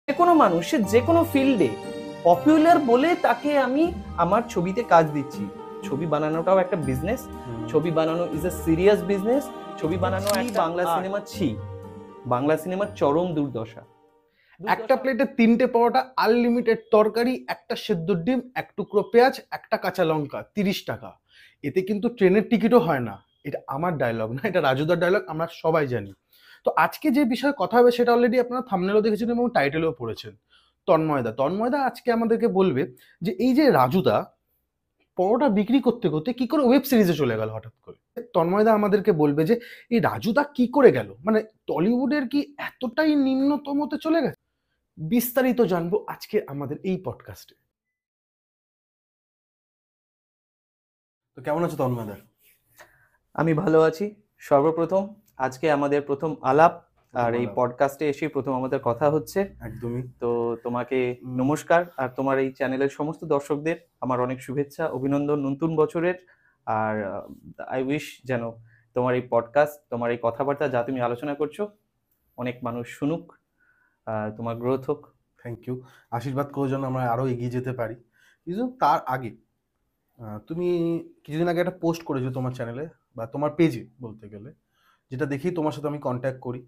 যে কোনো মানুষ সে যে কোনো ফিল্ডে পপুলার বলে তাকে আমি আমার ছবিতে কাজ দিচ্ছি। ছবি বানানোটাও একটা বিজনেস, ছবি বানানো ইজ এ সিরিয়াস বিজনেস। ছবি বানানো বাংলা সিনেমা বাংলা সিনেমার চরম দুর্দশা। একটা প্লেটে 3টে পরোটা, আনলিমিটেড তরকারি, একটা সেদ্ধ ডিম, এক টুকরো পেঁয়াজ, একটা কাঁচা লঙ্কা, 30 টাকা। এতে কিন্তু ট্রেনের টিকিটও হয় না। এটা আমার ডায়লগ না, এটা রাজুদার ডায়লগ, আমরা সবাই জানি। তো আজকে যে বিষয়ে কথা হবে সেটা অলরেডি আপনারা থাম্বনেলও দেখেছেন এবং টাইটেলও পড়েছেন। তন্ময়দা আজকে আমাদেরকে বলবে যে এই যে রাজুদা পরোটা বিক্রি করতে করতে কি করে ওয়েব সিরিজে চলে গেল হঠাৎ করে। তন্ময়দা আমাদেরকে বলবে যে এই রাজুদা কি করে গেল, মানে টলিউডের কি এতটাই নিম্নতমতে চলে গেছে। বিস্তারিত জানবো আজকে আমাদের এই পডকাস্টে। তো কেমন আছো তন্ময়দা? আমি ভালো আছি। সর্বপ্রথম আজকে আমাদের প্রথম আলাপ, আর এই পডকাস্টে এসে প্রথম আমাদের কথা হচ্ছে। একদমই। তো তোমাকে নমস্কার, আর তোমার এই চ্যানেলের সমস্ত দর্শকদের আমার অনেক শুভেচ্ছা, অভিনন্দন নতুন বছরের। আর আই উইশ যেন তোমার এই পডকাস্ট, তোমার এই কথাবার্তা যা তুমি আলোচনা করছো অনেক মানুষ শুনুক, তোমার গ্রোথ হোক। Thank you. আশীর্বাদ করে যেন আমরা আরো এগিয়ে যেতে পারি। কিন্তু তার আগে তুমি কিছুদিন আগে একটা পোস্ট করেছো তোমার চ্যানেলে বা তোমার পেজে বলতে গেলে, যেটা দেখেই তোমার সাথে আমি কন্ট্যাক্ট করি।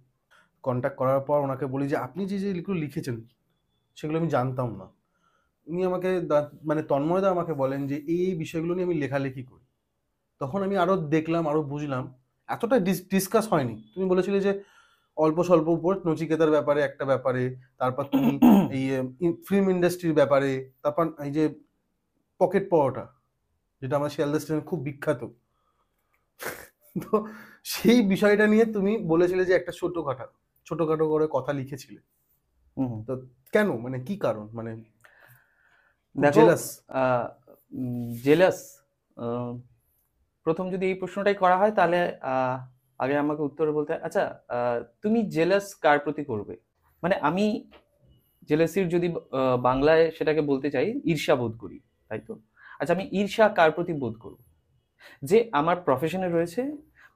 কন্ট্যাক্ট করার পর ওনাকে বলি যে আপনি যে যেগুলো লিখেছেন সেগুলো আমি জানতাম না। উনি আমাকে মানে তন্ময়দা আমাকে বলেন যে এই বিষয়গুলো নিয়ে আমি লেখালেখি করি। তখন আমি আরো দেখলাম, আরো বুঝলাম। এতটা ডিসকাস হয়নি। তুমি বলেছিলে যে অল্প স্বল্প উপর নচিকেতার ব্যাপারে, একটা ব্যাপারে, তারপর তুমি এই ফিল্ম ইন্ডাস্ট্রির ব্যাপারে, তারপর এই যে পকেট পরোটা, যেটা আমার শিয়ালদা স্টেশনে খুব বিখ্যাত। তো সেই বিষয়টা নিয়ে তুমি বলেছিলে যে একটা ছোটখাটো করে কথা লিখেছিলে। তো কেন, মানে কি কারণ, মানে জেলাস? জেলাস প্রথম যদি এই প্রশ্নটাই করা হয় তাহলে আগে আমাকে উত্তরে বলতে হয়, আচ্ছা তুমি জেলাস কার প্রতি করবে? মানে আমি জেলাসির যদি বাংলায় সেটাকে বলতে চাই, ঈর্ষা বোধ করি, তাই তো? আচ্ছা, আমি ঈর্ষা কার প্রতি বোধ করব? যে আমার প্রফেশনে রয়েছে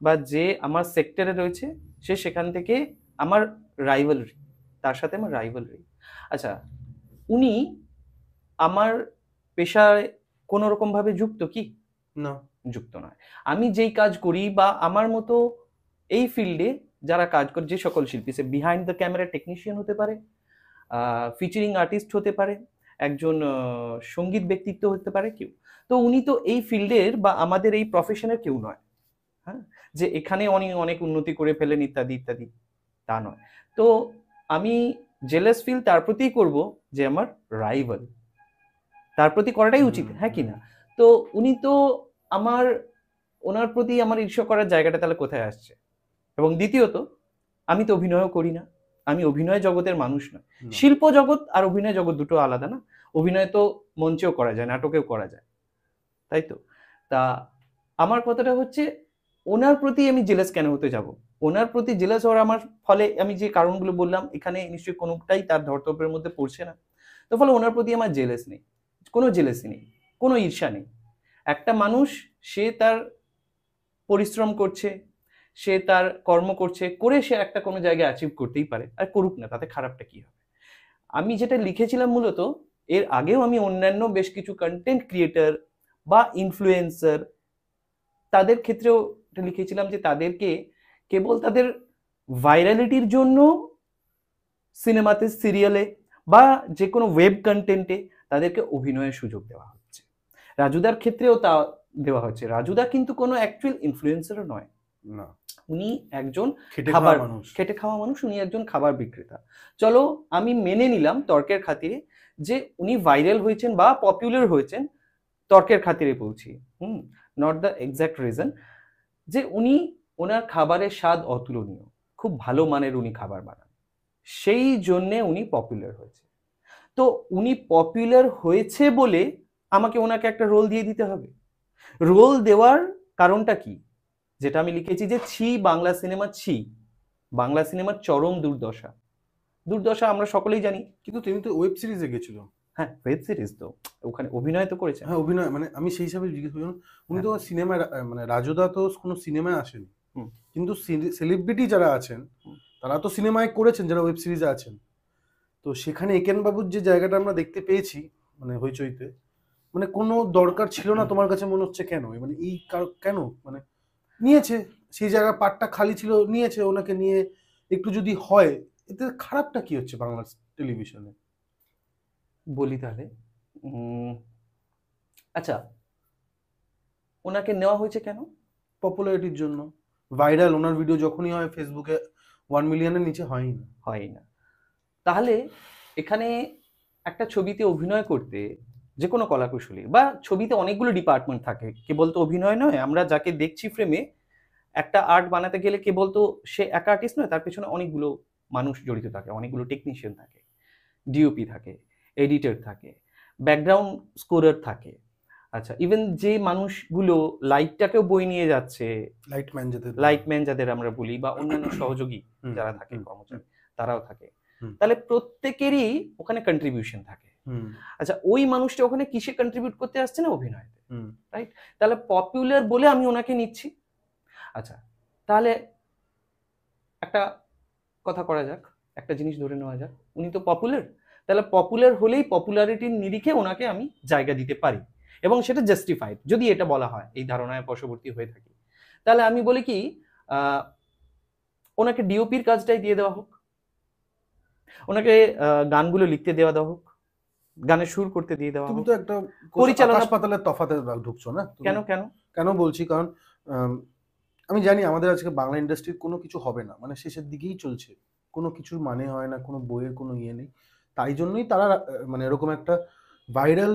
বা যে আমার সেক্টরে রয়েছে, সে সেখান থেকে আমার রাইভালরি, তার সাথে আমার রাইভালরি। আচ্ছা, উনি আমার পেশায় কোনো রকম ভাবে যুক্ত কি? না, যুক্ত নয়। আমি যেই কাজ করি বা আমার মতো এই ফিল্ডে যারা কাজ করে, যে সকল শিল্পী, সে বিহাইন্ড দ্য ক্যামেরা টেকনিশিয়ান হতে পারে, ফিচারিং আর্টিস্ট হতে পারে, একজন সঙ্গীত ব্যক্তিত্ব হতে পারে কেউ, তো উনি তো এই ফিল্ডের বা আমাদের এই প্রফেশনের কেউ নয়। হ্যাঁ, যে এখানে অনেক অনেক উন্নতি করে ফেলেন ইত্যাদি ইত্যাদি, তা নয়। তো আমি জেলাস ফিল তার প্রতিই করব যে আমার রাইভাল, তার প্রতি করাটাই উচিত, হ্যাঁ কি না? তো উনি তো আমার, ওনার প্রতি আমার ঈর্ষা করার জায়গাটা তাহলে কোথায় আসছে? এবং দ্বিতীয়ত, আমি তো অভিনয়ও করি না, আমি অভিনয় জগতের মানুষ না। শিল্প জগৎ আর অভিনয় জগৎ দুটো আলাদা না? অভিনয় তো মঞ্চেও করা যায়, নাটকেও করা যায়, তাই তো? তা আমার কথাটা হচ্ছে, ওনার প্রতি আমি জেলাস কেন হতে যাব? ওনার প্রতি জেলাস হওয়ার আমার ফলে আমি যে কারণগুলো বললাম এখানে নিশ্চয়ই কোনোটাই তার ধর্তব্যের মধ্যে পড়ছে না। তো ফলে ওনার প্রতি আমার জেলাস নেই, কোনো জেলাসি নেই, কোনো ঈর্ষা নেই। একটা মানুষ, সে তার পরিশ্রম করছে, সে তার কর্ম করছে, করে সে একটা কোনো জায়গায় অ্যাচিভ করতেই পারে, আর করুক না, তাতে খারাপটা কি হবে? আমি যেটা লিখেছিলাম মূলত, এর আগেও আমি অন্যান্য বেশ কিছু কন্টেন্ট ক্রিয়েটর বা ইনফ্লুয়েন্সার, তাদের ক্ষেত্রেও লিখেছিলাম যে তাদেরকে কেবল তাদের ভাইরালিটির জন্য সিনেমাতে, সিরিয়ালে বা যে কোনো ওয়েব কন্টেন্টে তাদেরকে অভিনয়ের সুযোগ দেওয়া হচ্ছে। রাজুদার ক্ষেত্রেও তা দেওয়া হচ্ছে। রাজুদা কিন্তু কোনো অ্যাকচুয়াল ইনফ্লুয়েন্সারও নয়, না, উনি একজন খেটে খাওয়া মানুষ, উনি একজন খাবার বিক্রেতা। চলো আমি মেনে নিলাম তর্কের খাতিরে যে উনি ভাইরাল হয়েছেন বা পপুলার হয়েছেন তর্কের খাতিরে বলছি, নট দ্য এক্সাক্ট রিজন, যে উনি, ওনার খাবারের স্বাদ অতুলনীয়, খুব ভালো মানের উনি খাবার বানান, সেই জন্যে উনি পপুলার হয়েছে। তো উনি পপুলার হয়েছে বলে আমাকে ওনাকে একটা রোল দিয়ে দিতে হবে? রোল দেওয়ার কারণটা কি? যেটা আমি লিখেছি যে ছি বাংলা সিনেমা, ছি বাংলা সিনেমার চরম দুর্দশা। দুর্দশা আমরা সকলেই জানি। কিন্তু তিনি তো ওয়েব সিরিজে গেছিল। হ্যাঁ, ওয়েব সিরিজ তো, ওখানে অভিনয় তো করেছেন। হ্যাঁ, অভিনয়, মানে আমি সেই হিসাবে জিজ্ঞেস করলাম। উনি তো সিনেমায়, মানে রাজুদা তো কোনো সিনেমায় আসেনি, কিন্তু সেলিব্রিটি যারা আছেন তারা তো সিনেমায় করেছেন, যারা ওয়েব সিরিজে আছেন। তো সেখানে একেন বাবুর যে জায়গাটা আমরা দেখতে পেয়েছি মানে হইচইতে, মানে কোনো দরকার ছিল না তোমার কাছে মনে হচ্ছে? কেন মানে এই কেন মানে নিয়েছে, সেই জায়গার পার্টটা খালি ছিল, নিয়েছে ওনাকে নিয়ে, একটু যদি হয় এতে খারাপটা কি হচ্ছে বাংলা টেলিভিশনে? বলি তাহলে। আচ্ছা, ওনাকে নেওয়া হয়েছে কেন? পপুলারিটির জন্য। ভাইরাল ওনার ভিডিও যখনই হয় ফেসবুকে 1 মিলিয়নের নিচে হয়ই না। হয় না। তাহলে এখানে একটা ছবিতে অভিনয় করতে যে কোনো কলাকুশলী বা ছবিতে অনেকগুলো ডিপার্টমেন্ট থাকে, কেবল তো অভিনয় নয়। আমরা যাকে দেখছি ফ্রেমে, একটা আর্ট বানাতে গেলে কেবল তো সে একা আর্টিস্ট নয়, তার পেছনে অনেকগুলো মানুষ জড়িত থাকে, অনেকগুলো টেকনিশিয়ান থাকে, ডিওপি থাকে, এডিটর থাকে, ব্যাকগ্রাউন্ড স্কোরার থাকে। আচ্ছা, ইভেন যে মানুষগুলো লাইটটাকেও বই নিয়ে যাচ্ছে, লাইটম্যান যাদের আমরা বলি, বা অন্যান্য সহযোগী যারা থাকে কর্মচারী, তারাও থাকে। তাহলে প্রত্যেকেরই ওখানে কন্ট্রিবিউশন থাকে। আচ্ছা, ওই মানুষটা ওখানে কিসে কন্ট্রিবিউট করতে আসছে? না, অভিনয়তে, রাইট? তাহলে পপুলার বলে আমি ওনাকে নিচ্ছি। আচ্ছা, তাহলে একটা কথা করা যাক, একটা জিনিস ধরে নেওয়া যাক, উনি তো পপুলার। তাহলে পপুলার হলেই পপুলারিটির নিরিখে ওনাকে আমি জায়গা দিতে পারি, এবং সেটা জাস্টিফাইড যদি এটা বলা হয়, এই ধারণায় বশবর্তী হয়ে থাকি। তাহলে আমি বলি কি, ওনাকে ডিওপির কাজটাই দিয়ে দেওয়া হোক, ওনাকে গানগুলো লিখতে দেওয়া দেওয়া হোক, গানের সুর করতে দিয়ে দেওয়া তুমি হোক। তো একটা পরিচালনা হাসপাতালের তফাতে ঢুকছো না? কেন কেন কেন বলছি, কারণ আমি জানি আমাদের আজকে বাংলা ইন্ডাস্ট্রির কোনো কিছু হবে না, মানে শেষের দিকেই চলছে, কোনো কিছুর মানে হয় না, কোনো বইয়ের কোনো ইয়ে নেই। তাই জন্যই তারা মানে এরকম একটা ভাইরাল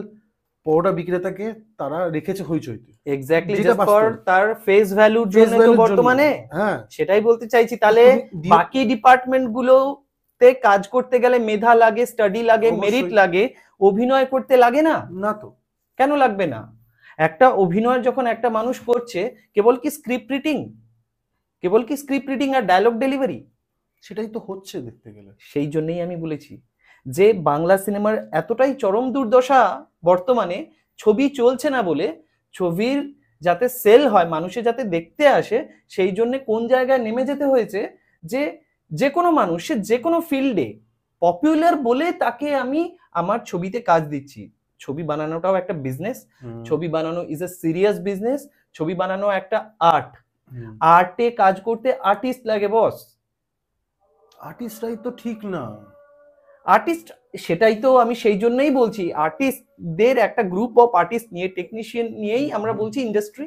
পরোটা বিক্রেতাকে তারা রেখেছে হইচইতে। এক্স্যাক্টলি, জাস্ট ফর তার ফেস ভ্যালুর জন্য তো বর্তমানে। হ্যাঁ, সেটাই বলতে চাইছি। তাহলে বাকি ডিপার্টমেন্ট গুলোতে কাজ করতে গেলে মেধা লাগে, স্টাডি লাগে, মেরিট লাগে, অভিনয় করতে লাগে না? না তো, কেন লাগবে না? একটা অভিনয় যখন একটা মানুষ করছে, কেবল কি স্ক্রিপ্ট রিডিং, কেবল কি স্ক্রিপ্ট রিডিং আর ডায়লগ ডেলিভারি? সেটাই তো হচ্ছে দেখতে গেলে। সেই জন্যই আমি বলেছি যে বাংলা সিনেমার এতটাই চরম দুর্দশা বর্তমানে, ছবি চলছে না বলে, ছবির যাতে সেল হয়, মানুষে যাতে দেখতে আসে, সেই জন্য কোন জায়গায় নেমে যেতে হয়েছে যে যে কোনো মানুষ, সে যে কোনো ফিল্ডে পপুলার বলে তাকে আমি আমার ছবিতে কাজ দিচ্ছি। ছবি বানানোটাও একটা বিজনেস, ছবি বানানো ইজ এ সিরিয়াস বিজনেস, ছবি বানানো একটা আর্ট, আর্টে কাজ করতে আর্টিস্ট লাগে বস। আর্টিস্টরাই তো ঠিক না আর্টিস্ট, সেটাই তো আমি সেই জন্যই বলছি, আর্টিস্টদের একটা গ্রুপ অফ আর্টিস্ট নিয়ে, টেকনিশিয়ান নিয়েই আমরা বলছি ইন্ডাস্ট্রি,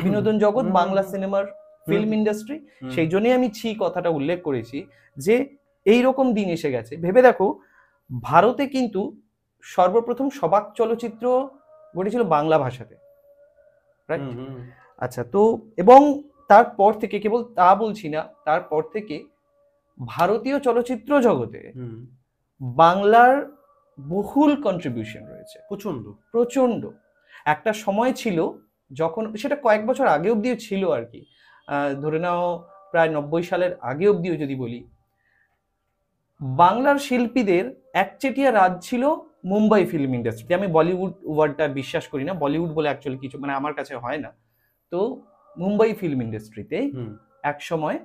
বিনোদন জগৎ, বাংলা সিনেমার ফিল্ম ইন্ডাস্ট্রি। সেই জন্যই আমি কথাটা উল্লেখ করেছি যে এই রকম দিন এসে গেছে। ভেবে দেখো, ভারতে কিন্তু সর্বপ্রথম সবাক চলচ্চিত্র ঘটেছিল বাংলা ভাষাতে, রাইট? আচ্ছা, তো এবং তারপর থেকে, কেবল তা বলছি না, তারপর থেকে ভারতীয় চলচ্চিত্র জগতে বাংলার বহুল কন্ট্রিবিউশন রয়েছে, প্রচন্ড প্রচন্ড। একটা সময় ছিল যখন, সেটা কয়েক বছর আগে অব্দিও ছিল আর কি, ধরে নাও প্রায় 90 সালের আগে অব্দিও যদি বলি, বাংলার শিল্পীদের একচেটিয়া রাজ ছিল মুম্বাই ফিল্ম ইন্ডাস্ট্রি। আমি বলিউড ওয়ার্ডটা বিশ্বাস করি না, বলিউড বলে অ্যাকচুয়ালি কিছু মানে আমার কাছে হয় না। তো মুম্বাই ফিল্ম ইন্ডাস্ট্রিতে এক সময়,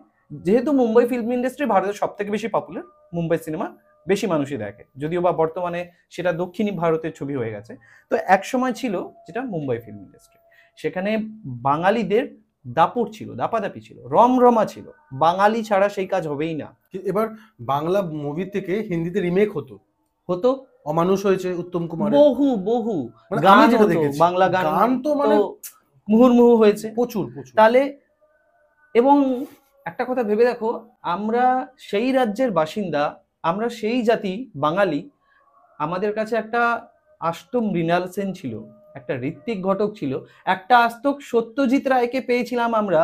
যেহেতু মুম্বাই ফিল্ম ইন্ডাস্ট্রি ভারতের সব থেকে বেশি পপুলার, মুম্বাই সিনেমা বেশি মানুষই দেখে, যদিও বা বর্তমানে সেটা দক্ষিণী ভারতের ছবি হয়ে গেছে। তো এক সময় ছিল যেটা মুম্বাই ফিল্ম ইন্ডাস্ট্রি, সেখানে বাঙালিদের দাপট ছিল, দাপাদাপি ছিল, রমরমা ছিল, বাঙালি ছাড়া সেই কাজ হবেই না। এবার বাংলা মুভি থেকে হিন্দিতে রিমেক হতো, অমানুষ হয়েছে উত্তম কুমার, বহু বহু গান হতো, বাংলা গান তো মানে মুহুর্মুহু হয়েছে প্রচুর প্রচুর। তাহলে, এবং একটা কথা ভেবে দেখো, আমরা সেই রাজ্যের বাসিন্দা, আমরা সেই জাতি বাঙালি, আমাদের কাছে একটা আস্ত মৃণাল সেন ছিল, একটা ঋত্বিক ঘটক ছিল, একটা আস্তক সত্যজিৎ রায়কে পেয়েছিলাম আমরা,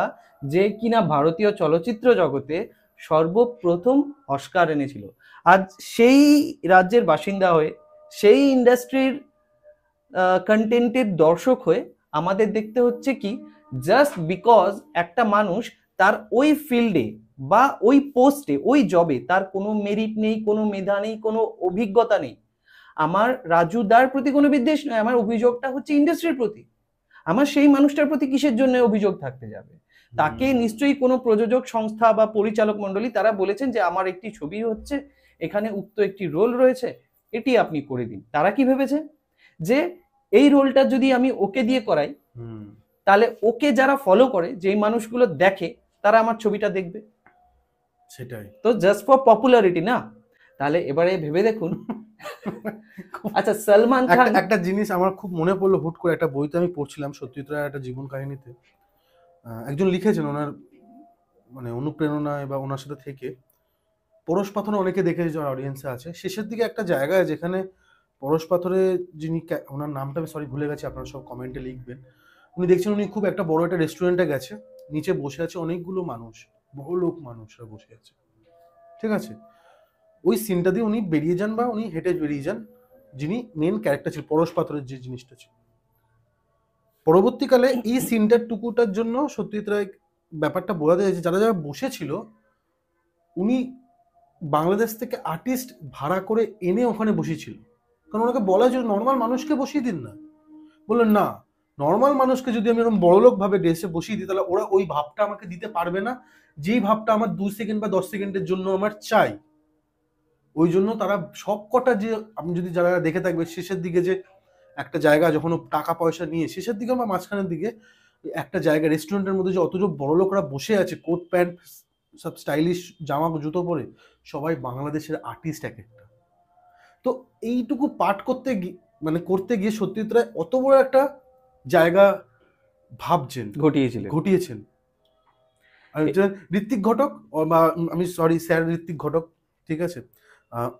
যে কিনা ভারতীয় চলচ্চিত্র জগতে সর্বপ্রথম অস্কার এনেছিল। আজ সেই রাজ্যের বাসিন্দা হয়ে, সেই ইন্ডাস্ট্রির কন্টেন্টের দর্শক হয়ে আমাদের দেখতে হচ্ছে কি, জাস্ট বিকজ একটা মানুষ তার ওই ফিল্ডে বা ওই পোস্টে, ওই জবে তার কোনো মেরিট নেই, কোনো মেধা নেই, কোনো অভিজ্ঞতা নেই। আমার রাজু দার প্রতি কোনো বিদ্বেষ নয়, আমার অভিযোগটা হচ্ছে ইন্ডাস্ট্রির প্রতি। আমার সেই মানুষটার প্রতি কিসের জন্য অভিযোগ থাকতে যাবে? তাকে নিশ্চয়ই কোনো প্রযোজক সংস্থা বা পরিচালক মন্ডলী তারা বলেছেন যে আমার একটি ছবি হচ্ছে, এখানে উক্ত একটি রোল রয়েছে, এটি আপনি করে দিন। তারা কি ভেবেছে যে এই রোলটা যদি আমি ওকে দিয়ে করাই, তাহলে ওকে যারা ফলো করে, যেই মানুষগুলো দেখে, তারা আমার ছবিটা দেখবে। সেটাই তো জাস্ট ফর পপুলারিটি না? তাহলে এবারে ভেবে দেখুন। আচ্ছা, সলমান খান, একটা জিনিস আমার খুব মনে পড়লো হুট করে, একটা বইতে আমি পড়ছিলাম সত্যজিৎ রায়ের একটা জীবন কাহিনীতে, একজন লিখেছেন ওনার মানে অনুপ্রেরণায় বা ওনার সাথে থেকে, পরশ পাথরে অনেকে দেখেছে যারা অডিয়েন্সে আছে, শেষের দিকে একটা জায়গায় যেখানে পরশ পাথরে যিনি ওনার নামটা আমি সরি ভুলে গেছি, আপনারা সব কমেন্টে লিখবেন, উনি দেখছেন উনি খুব একটা বড় একটা রেস্টুরেন্টে গেছে, নিচে বসে আছে অনেকগুলো মানুষ, বড় লোক মানুষরা বসে আছে, ঠিক আছে, ওই সিনটা দিয়ে উনি বেরিয়ে যান বা উনি হেঁটে বেরিয়ে যান, যিনি মেন ক্যারেক্টার ছিল পরশ পাথরের যে জিনিসটা ছিল। পরবর্তীকালে এই সিনটার টুকুটার জন্য সত্যজিৎ রায় ব্যাপারটা বোঝাতে চাইছে, যারা যারা বসেছিল উনি বাংলাদেশ থেকে আর্টিস্ট ভাড়া করে এনে ওখানে বসিয়েছিল, কারণ ওনাকে বলা যে নর্মাল মানুষকে বসিয়ে দিন না, বললেন না, নর্মাল মানুষকে যদি আমি এরকম বড়লোক ভাবে ড্রেসে বসিয়ে দিই তাহলে ওরা ওই ভাবটা আমাকে দিতে পারবে না, যেই ভাবটা আমার 2 সেকেন্ড বা 10 সেকেন্ডের জন্য আমার চাই। ওই জন্য তারা সব কটা, যে আপনি যদি যারা দেখে থাকবে শেষের দিকে যে একটা জায়গা যখন টাকা পয়সা নিয়ে শেষের দিকে বা মাঝখানের দিকে একটা জায়গা রেস্টুরেন্টের মধ্যে যে অতজন বড় লোকরা বসে আছে, কোট প্যান্ট সব স্টাইলিশ জামা জুতো পরে, সবাই বাংলাদেশের আর্টিস্ট এক একটা। তো এইটুকু পাঠ করতে মানে করতে গিয়ে সত্যজিৎ রায় অত বড় একটা জায়গা ভাবছেন, ঘটিয়েছেন। আর ঋত্বিক ঘটক, বা আমি সরি স্যার ঋত্বিক ঘটক, ঠিক আছে,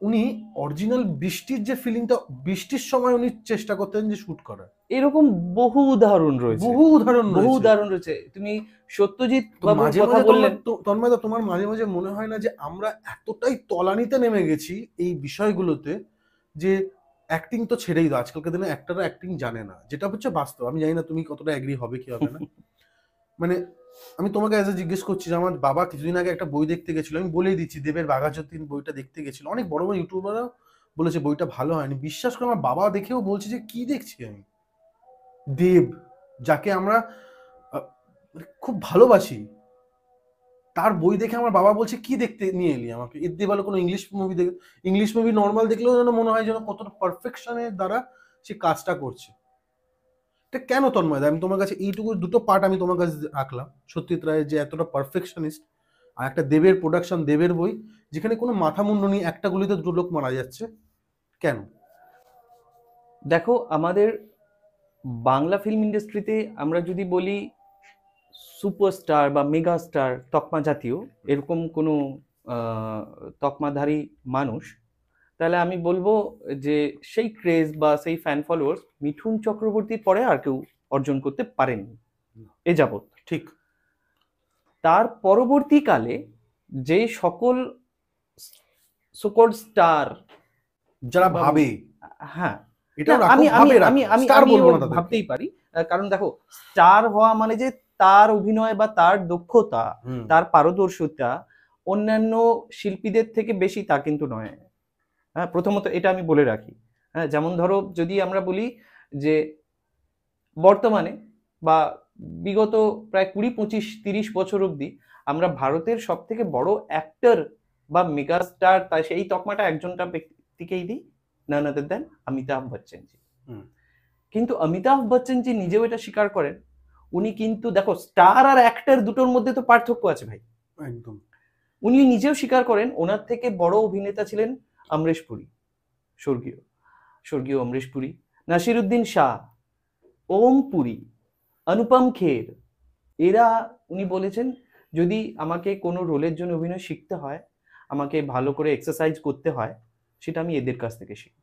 উনি অরিজিনাল বৃষ্টির যে ফিলিংটা বৃষ্টির সময় উনি চেষ্টা করতেন যে শুট করার, এরকম বহু উদাহরণ রয়েছে। তুমি সত্যজিৎ বাবুর কথা বললেন, তন্ময়দা তোমার মাঝে মাঝে মনে হয় না যে আমরা এতটাই তলানিতে নেমে গেছি এই বিষয়গুলোতে যে অ্যাক্টিং তো ছেড়েই দাও, আজকালকার দিনে অ্যাক্টররা অ্যাক্টিং জানে না, যেটা হচ্ছে বাস্তব। আমি জানি না তুমি কতটা এগ্রি হবে কি হবে না। মানে আমি তোমাকে এজ এ জিজ্ঞেস করছি যে আমার বাবা কিছুদিন আগে একটা বই দেখতে গেছিল, আমি বলেই দিচ্ছি, দেবের বাঘাযতীন বইটা দেখতে গেছিল, অনেক বড় বড় ইউটিউবাররা বলেছে বইটা ভালো হয়নি, বিশ্বাস করে আমার বাবা দেখেও বলছে যে কি দেখছি আমি, দেব যাকে আমরা খুব ভালোবাসি তার বই দেখে আমার বাবা বলছে কি দেখতে নিয়ে এলি আমাকে, এর দিয়ে ভালো কোনো ইংলিশ মুভি দেখে, ইংলিশ মুভি নর্মাল দেখলেও যেন মনে হয় যেন কতটা পারফেকশনের দ্বারা সে কাজটা করছে। এটা কেন তন্ময়? আমি তোমার কাছে এইটুকু দুটো পার্ট আমি তোমার কাছে রাখলাম, সত্যজিৎ রায়ের যে এতটা পারফেকশনিস্ট, আর একটা দেবের প্রোডাকশন, দেবের বই যেখানে কোনো মাথা মুন্ড নেই, একটা গুলিতে দুটো লোক মারা যাচ্ছে, কেন? দেখো, আমাদের বাংলা ফিল্ম ইন্ডাস্ট্রিতে আমরা যদি বলি সুপারস্টার বা মেগা স্টার তকমা জাতীয় এরকম কোনো তকমাধারী মানুষ, তাহলে আমি বলবো যে সেই ক্রেজ বা সেই ফ্যান ফলোয়ার্স মিঠুন চক্রবর্তীর পরে আর কেউ অর্জন করতে পারেনি এ যাবৎ। ঠিক। তার পরবর্তীকালে যে সকল সুপার স্টার যারা ভাবে, হ্যাঁ, এটা আমি ভাবতেই পারি, কারণ দেখো, স্টার হওয়া মানে যে তার অভিনয় বা তার দক্ষতা, তার পারদর্শিতা অন্যান্য শিল্পীদের থেকে বেশি তা কিন্তু নয়। হ্যাঁ, প্রথমত এটা আমি বলে রাখি। হ্যাঁ, যেমন ধরো যদি আমরা বলি যে বর্তমানে বা বিগত প্রায় 20-25-30 বছর অবধি আমরা ভারতের সব থেকে বড় অ্যাক্টর বা মেগা স্টার, তাই সেই তকমাটা একজনটা ব্যক্তিকেই দিই, নান আদার দেন অমিতাভ বচ্চনজি। কিন্তু অমিতাভ বচ্চনজি নিজেও এটা স্বীকার করেন, উনি কিন্তু দেখো স্টার আর অ্যাক্টর দুটোর মধ্যে তো পার্থক্য আছে ভাই, একদম। উনি নিজেও স্বীকার করেন ওনার থেকে বড় অভিনেতা ছিলেন অমরেশ পুরী, স্বর্গীয় অমরেশ পুরী, নাসিরুদ্দিন শাহ, ওম পুরী, অনুপম খের। এরা, উনি বলেছেন যদি আমাকে কোনো রোলের জন্য অভিনয় শিখতে হয়, আমাকে ভালো করে এক্সারসাইজ করতে হয়, সেটা আমি এদের কাছ থেকে শিখব।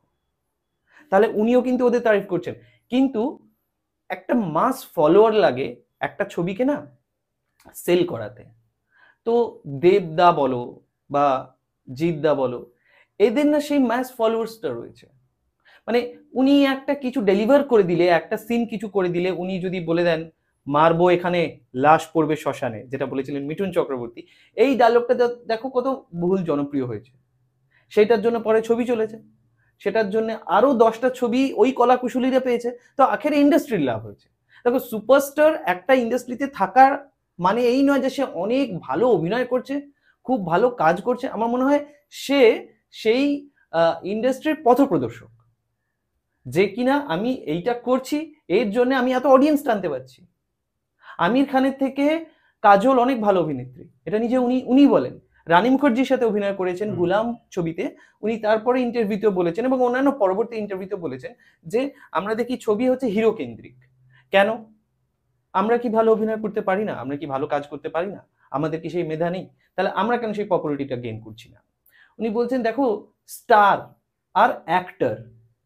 তাহলে উনিও কিন্তু ওদের তারিফ করছেন, কিন্তু একটা মাস ফলোয়ার লাগে একটা ছবিকে না সেল করাতে। তো দেবদা বলো বা জিৎদা বলো, এদের না সেই মাস ফলোয়ার্সটা রয়েছে। মানে উনি একটা কিছু ডেলিভার করে দিলে, একটা সিন কিছু করে দিলে, উনি যদি বলে দেন মারবো এখানে লাশ পড়বে শ্মশানে, যেটা বলেছিলেন মিঠুন চক্রবর্তী, এই ডায়লগটা দেখো কত বহুল জনপ্রিয় হয়েছে, সেটার জন্য পরে ছবি চলেছে, সেটার জন্য আরো 10টা ছবি ওই কলাকুশলীরা পেয়েছে, তো আখেরে ইন্ডাস্ট্রির লাভ হয়েছে। দেখো, সুপারস্টার একটা ইন্ডাস্ট্রিতে থাকার মানে এই নয় যে সে অনেক ভালো অভিনয় করছে, খুব ভালো কাজ করছে। আমার মনে হয় সে সেই ইন্ডাস্ট্রির পথপ্রদর্শক, যে কিনা আমি এইটা করছি এর জন্য আমি এত অডিয়েন্স টানতে পারছি। আমির খানের থেকে কাজল অনেক ভালো অভিনেত্রী, এটা নিজে উনি বলেন। রানী মুখার্জির সাথে অভিনয় করেছেন গুলাম ছবিতে, উনি তারপরে ইন্টারভিউতে বলেছেন এবং অন্যান্য পরবর্তী ইন্টারভিউতে বলেছেন যে আমরা দেখি ছবি হচ্ছে হিরো কেন্দ্রিক। কেন? আমরা কি ভালো অভিনয় করতে পারি না? আমরা কি ভালো কাজ করতে পারি না? আমাদের কি সেই মেধা নেই? তাহলে আমরা কেন সেই পপুলারিটিটা গেইন করছি না? উনি বলছেন দেখো, স্টার আর অ্যাক্টর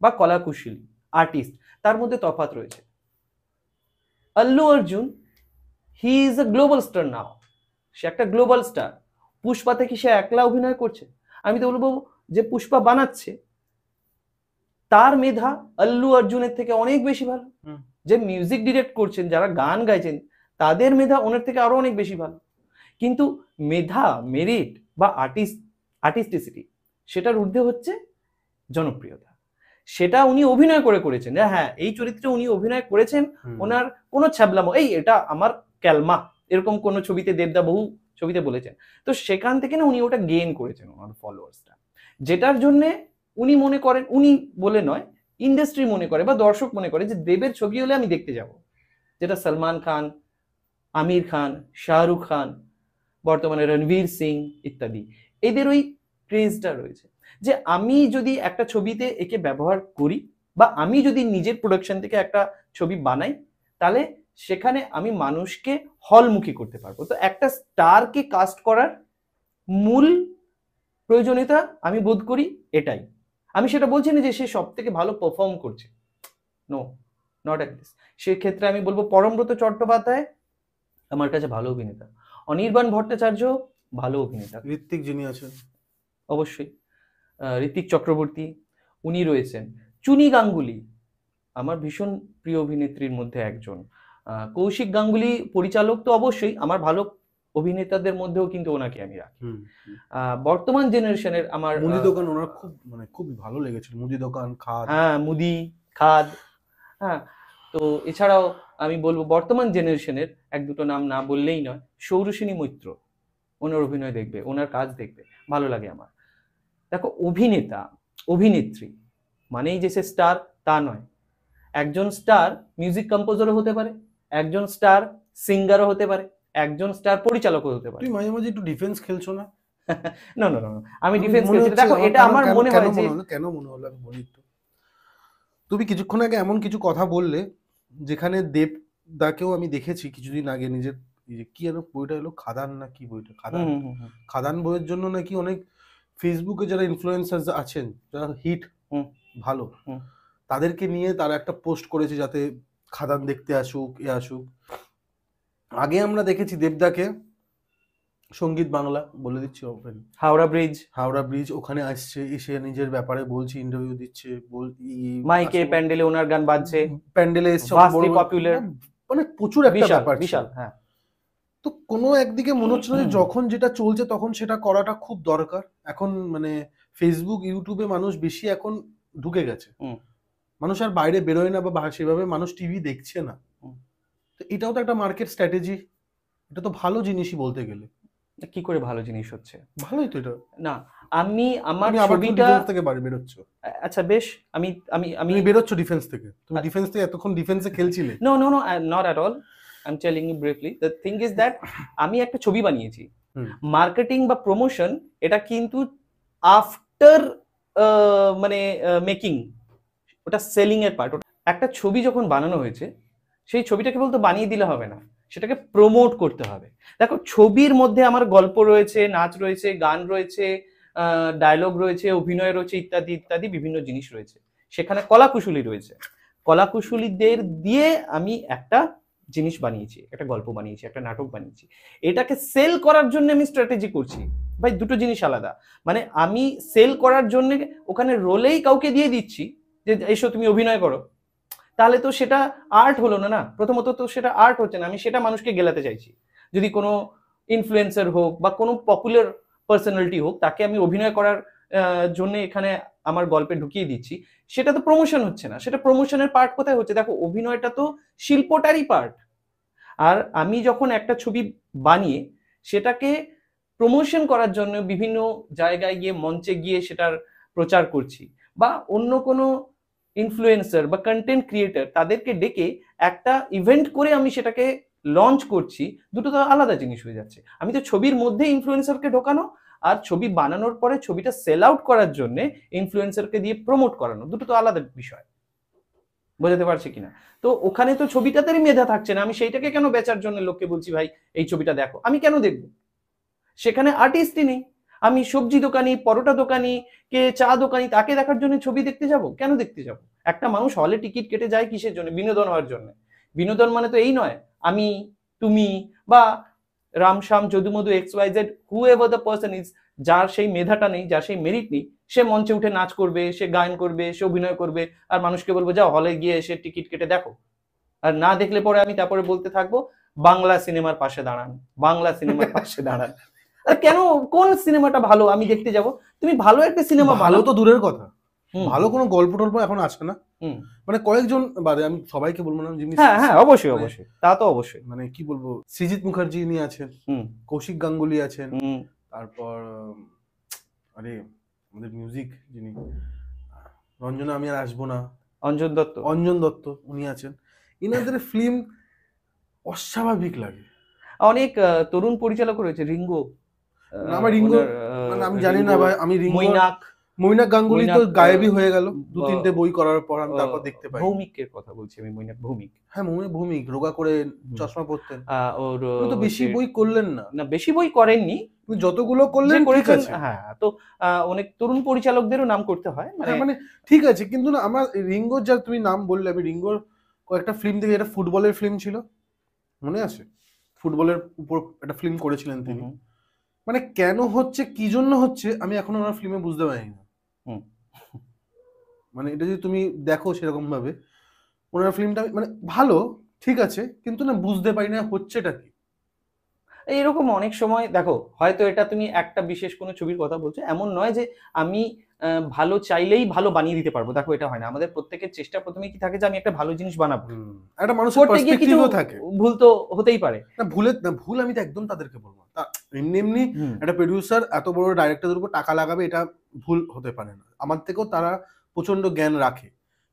বা কলাকুশলী আর্টিস্ট, তার মধ্যে তফাৎ রয়েছে। Allu Arjun, he is a global star now, সে একটা গ্লোবাল স্টার। পুষ্পাতে কি সে একলা অভিনয় করছে? আমি তো বলবো যে পুষ্পা বানাচ্ছে, তার মেধা আল্লু অর্জুনের থেকে অনেক বেশি ভালো। যে মিউজিক ডিরেক্ট করছেন, যারা গান গাইছেন, তাদের মেধা ওনার থেকে আরো অনেক বেশি ভালো। কিন্তু মেধা, মেরিট বা আর্টিস্টিসিটি, সেটার ঊর্ধ্বে হচ্ছে জনপ্রিয়তা। সেটা উনি অভিনয় করেছেন, হ্যাঁ এই চরিত্রে উনি অভিনয় করেছেন, ওনার কোনো ছ্যাবলামো এই এটা আমার ক্যালমা এরকম কোন ছবিতে, দেবদা বহু ছবিতে বলেছেন, তো সেখান থেকে না উনি ওটা গেইন করেছেন ওনার ফলোয়ার্সটা, যেটার জন্য উনি মনে করেন, উনি বলে নয়, ইন্ডাস্ট্রি মনে করে বা দর্শক মনে করে যে দেবের ছবি হলে আমি দেখতে যাব, যেটা সলমান খান, আমির খান, শাহরুখ খান, বর্তমানে রণবীর সিং ইত্যাদি, এদের ওই ক্রেজটা রয়েছে যে আমি যদি একটা ছবিতে একে ব্যবহার করি বা আমি যদি নিজের প্রোডাকশন থেকে একটা ছবি বানাই, তাহলে সেখানে আমি মানুষকে হলমুখী করতে পারবো। তো একটা স্টারকে কাস্ট করার মূল প্রয়োজনীয়তা আমি বোধ করি এটাই। আমি সেটা বলছি না যে সে সব থেকে ভালো পারফর্ম করছে, নো, নট অ্যাট দিস। সেক্ষেত্রে আমি বলবো পরমব্রত চট্টোপাধ্যায় আমার কাছে ভালো অভিনেতা, অনির্বাণ ভট্টাচার্য ভালো অভিনেতা, ঋত্বিক যিনি আছেন অবশ্যই, ঋত্বিক চক্রবর্তী উনি রয়েছেন, চুনি গাঙ্গুলি আমার ভীষণ প্রিয় অভিনেত্রীর মধ্যে একজন, কৌশিক গাঙ্গুলি পরিচালক তো অবশ্যই, আমার ভালো অভিনেতাদের মধ্যেও কিন্তু ওনাকে আমি রাখি। বর্তমান জেনারেশনের আমার মুদি দোকান ওনার খুব ভালো লেগেছিল, মুদি দোকান, খাদ, হ্যাঁ মুদি খাদ, হ্যাঁ। তো এছাড়াও আমি বলবো বর্তমান জেনারেশনের এক দুটো নাম না বললেই নয়, সৌরসিনী মৈত্র, ওনার অভিনয় দেখবে, ওনার কাজ দেখবে, ভালো লাগে আমার। দেখো, অভিনেতা অভিনেত্রী মানেই যে সে স্টার তা নয়। একজন স্টার মিউজিক কম্পোজারও হতে পারে, একজন স্টার সিঙ্গারও হতে পারে, একজন স্টার পরিচালকও হতে পারে। তুই মাঝে মাঝে একটু ডিফেন্স খেলছো না? না না না, আমি ডিফেন্স খেলছি। দেখো, এটা আমার মনে হয় যে কেন মনে হলো আমি বলি একটু। তুমি কিছুক্ষণ আগে এমন কিছু কথা বললে যেখানে দেবদাকেও আমি দেখেছি কিছুদিন আগে নিজের কি যেন বইটা এলো, খাদান না কি বইটা, খাদান বইয়ের জন্য নাকি অনেক ফেসবুকে যারা ইনফ্লুয়েন্সার আছেন, যারা হিট ভালো, তাদেরকে নিয়ে তারা একটা পোস্ট করেছে যাতে খাদান দেখতে আসুক, আসুক। আগে আমরা দেখেছি দেবদাকে সঙ্গীত বাংলা, বলে দিচ্ছি ওপেন, হাওড়া ব্রিজ ওখানে আসছে, এসে নিজের ব্যাপারে বলছে, ইন্টারভিউ দিচ্ছে, মাইকে প্যান্ডেলে ওনার গান বাজছে, প্যান্ডেলে এসে পপুলার, মানে প্রচুর একটা ব্যাপার বিশাল। হ্যাঁ, তো কোনো একদিকে মনে হচ্ছে যে যখন যেটা চলছে তখন সেটা করাটা খুব দরকার। এখন মানে ফেসবুক ইউটিউবে মানুষ বেশি এখন ঢুকে গেছে, মানুষ আর বাইরে বেরোয় না বা সেভাবে মানুষ টিভি দেখছে না। তো এটাও তো একটা মার্কেট স্ট্র্যাটেজি, এটা তো ভালো জিনিসই বলতে গেলে। কি করে ভালো জিনিস হচ্ছে? ভালোই তো এটা না। আমি আমার ছবিটা থেকে বাইরে বেরোচ্ছ, আচ্ছা বেশ, আমি আমি আমি বেরোচ্ছ ডিফেন্স থেকে, তুমি ডিফেন্স থেকে এতক্ষণ ডিফেন্সে খেলছিলে। No no no, not at all, I am telling you briefly, the thing is that আমি একটা ছবি বানিয়েছি, মার্কেটিং বা প্রমোশন এটা কিন্তু আফটার মানে মেকিং, ওটা সেলিং এর পার্ট। একটা ছবি যখন বানানো হয়েছে, সেই ছবিটাকে বলতে বানিয়ে দিলে হবে না, সেটাকে প্রমোট করতে হবে। দেখো, ছবির মধ্যে আমার গল্প রয়েছে, নাচ রয়েছে, গান রয়েছে, ডায়লগ রয়েছে, অভিনয় রয়েছে, ইত্যাদি ইত্যাদি বিভিন্ন জিনিস রয়েছে। সেখানে কলাকুশলী রয়েছে, কলাকুশলীদের দিয়ে আমি একটা জিনিস বানিয়েছি, একটা গল্প বানিয়েছি, একটা নাটক বানিয়েছি। এটাকে সেল করার জন্য আমি স্ট্র্যাটেজি করছি। ভাই, দুটো জিনিস আলাদা। মানে আমি সেল করার জন্য ওখানে রোলেই কাউকে দিয়ে দিচ্ছি যে এসো তুমি অভিনয় করো, তাহলে তো সেটা আর্ট হলো না। না, প্রথমত তো সেটা আর্ট হচ্ছে না, আমি সেটা মানুষকে গেলাতে চাইছি। যদি কোনো ইনফ্লুয়েন্সার হোক বা কোনো পপুলার পার্সোনালিটি হোক, তাকে আমি অভিনয় করার জন্য এখানে আমার গল্পে ঢুকিয়ে দিচ্ছি, সেটা তো প্রমোশন হচ্ছে না। সেটা প্রমোশনের পার্ট কোথায় হচ্ছে? দেখো, অভিনয়টা তো শিল্পটারই পার্ট। আর আমি যখন একটা ছবি বানিয়ে সেটাকে প্রমোশন করার জন্য বিভিন্ন জায়গায় গিয়ে মঞ্চে গিয়ে সেটার প্রচার করছি, বা অন্য কোনো ইনফ্লুয়েন্সার বা কন্টেন্ট ক্রিয়েটার তাদেরকে ডেকে একটা ইভেন্ট করে আমি সেটাকে লঞ্চ করছি, দুটো তো আলাদা জিনিস হয়ে যাচ্ছে। আমি তো ছবির মধ্যে ইনফ্লুয়েন্সারকে ঢোকানো, আর ছবি বানানোর পরে ছবিটা সেল আউট করার জন্য ইনফ্লুয়েন্সারকে দিয়ে প্রমোট করানো, দুটো তো আলাদা বিষয়। বোঝাতে পারছি কিনা? তো ওখানে তো ছবিটাতেই মেধা থাকছে না, আমি সেইটাকে কেন বেচার জন্য লোককে বলছি ভাই এই ছবিটা দেখো, আমি কেন দেখবো? সেখানে আর্টিস্টই নেই। আমি সবজি দোকানি, পরোটা দোকানি, কে চা দোকানি, তাকে দেখার জন্য ছবি দেখতে যাব? কেন দেখতে যাব? একটা মানুষ হলে টিকিট কেটে যায় কিসের জন্য? বিনোদন হওয়ার জন্য। বিনোদন মানে তো এই নয় আমি, তুমি বা রামশ্যাম, যদুমধু, X Y Z, whoever the person is, যার সেই মেধাটা নেই, যার সেই মেরিট নেই, সে মঞ্চে উঠে নাচ করবে, সে গান করবে, সে অভিনয় করবে, আর মানুষকে বলবো যাও হলে গিয়ে এসে টিকিট কেটে দেখো। আর না দেখলে পরে আমি তারপরে বলতে থাকবো বাংলা সিনেমার পাশে দাঁড়ান, বাংলা সিনেমার পাশে দাঁড়ান। আর কেন, কোন সিনেমাটা ভালো আমি দেখতে যাব? তুমি ভালো একটা সিনেমা ভালো তো দূরের কথা, হুম, ভালো কোনো গল্প টল্প এখন আসে না। হুম, মানে কয়েকজন বাদে, আমি সবাইকে বলবো না, যিনি হ্যাঁ হ্যাঁ অবশ্যই মানে- অবশ্যই, তা তো অবশ্যই। মানে কি বলবো, সৃজিত মুখার্জি ইনি আছেন, হুম, কৌশিক গাঙ্গুলি আছেন, হুম, তারপর আরে আমাদের মিউজিক যিনি, রঞ্জনা আমি আর আসবো না, অঞ্জন দত্ত, অঞ্জন দত্ত উনি আছেন। ইনাদের ফিল্ম অস্বাভাবিক লাগে। অনেক তরুণ পরিচালক রয়েছে, রিঙ্গো, না, আমার রিঙ্গো ওনার, মানে আমি জানি না ভাই, আমি রিঙ্গো, মৈনাক, মৈনাক গাঙ্গুলি তো মৈনাক, গায়েবই হয়ে গেল 2-3টে বই করার পর, আমি তারপর দেখতে পাই। ভৌমিকের কথা বলছি আমি, মৈনাক ভৌমিক। হ্যাঁ, মৌমিক ভৌমিক রোগা করে চশমা পরতেন, ওর উনি তো বেশি বই করলেন না, না বেশি বই করেননি, উনি যতগুলো যে করলেন ঠিক করেছেন আছে। হ্যাঁ। তো অনেক তরুণ পরিচালকদেরও নাম করতে হয়, হ্যাঁ, মানে ঠিক আছে, কিন্তু না আমার রিঙ্গোর, যা তুমি নাম বললে, আমি রিঙ্গোর কয়েকটা ফিল্ম দেখি, এটা ফুটবলের ফিল্ম ছিল, মনে আছে? ফুটবলের উপর একটা ফিল্ম করেছিলেন তিনি। হুম, মানে কেন হচ্ছে, কি জন্য হচ্ছে, আমি এখনো ওনার ফিল্মে বুঝতে পারিনি না। হুম। মানে এটা যদি তুমি দেখো সেরকম ভাবে, ওনার ফিল্মটা মানে ভালো, ঠিক আছে, কিন্তু না বুঝতে পারি না হচ্ছেটা কি। এইরকম অনেক সময় দেখো, হয়তো এটা তুমি একটা বিশেষ কোনো ছবির কথা বলছো, এমন নয় যে আমি ভালো চাইলেই ভালো বানিয়ে দিতে পারবো। দেখো এটা হয় না, আমাদের প্রত্যেকের চেষ্টা প্রথমে কি থাকে যে আমি একটা ভালো জিনিস বানাবো, একটা মানুষের করতে গিয়ে কিছু পার্সপেক্টিভও থাকে। ভুল তো হতেই পারে। না ভুল আমি তো একদম তাদেরকে বলবো না। এমনি এমনি হুম, একটা প্রডিউসার এত বড় ডাইরেক্টরের উপর টাকা লাগাবে, এটা ভুল হতে পারে না। আমার থেকেও তারা প্রচন্ড জ্ঞান রাখে।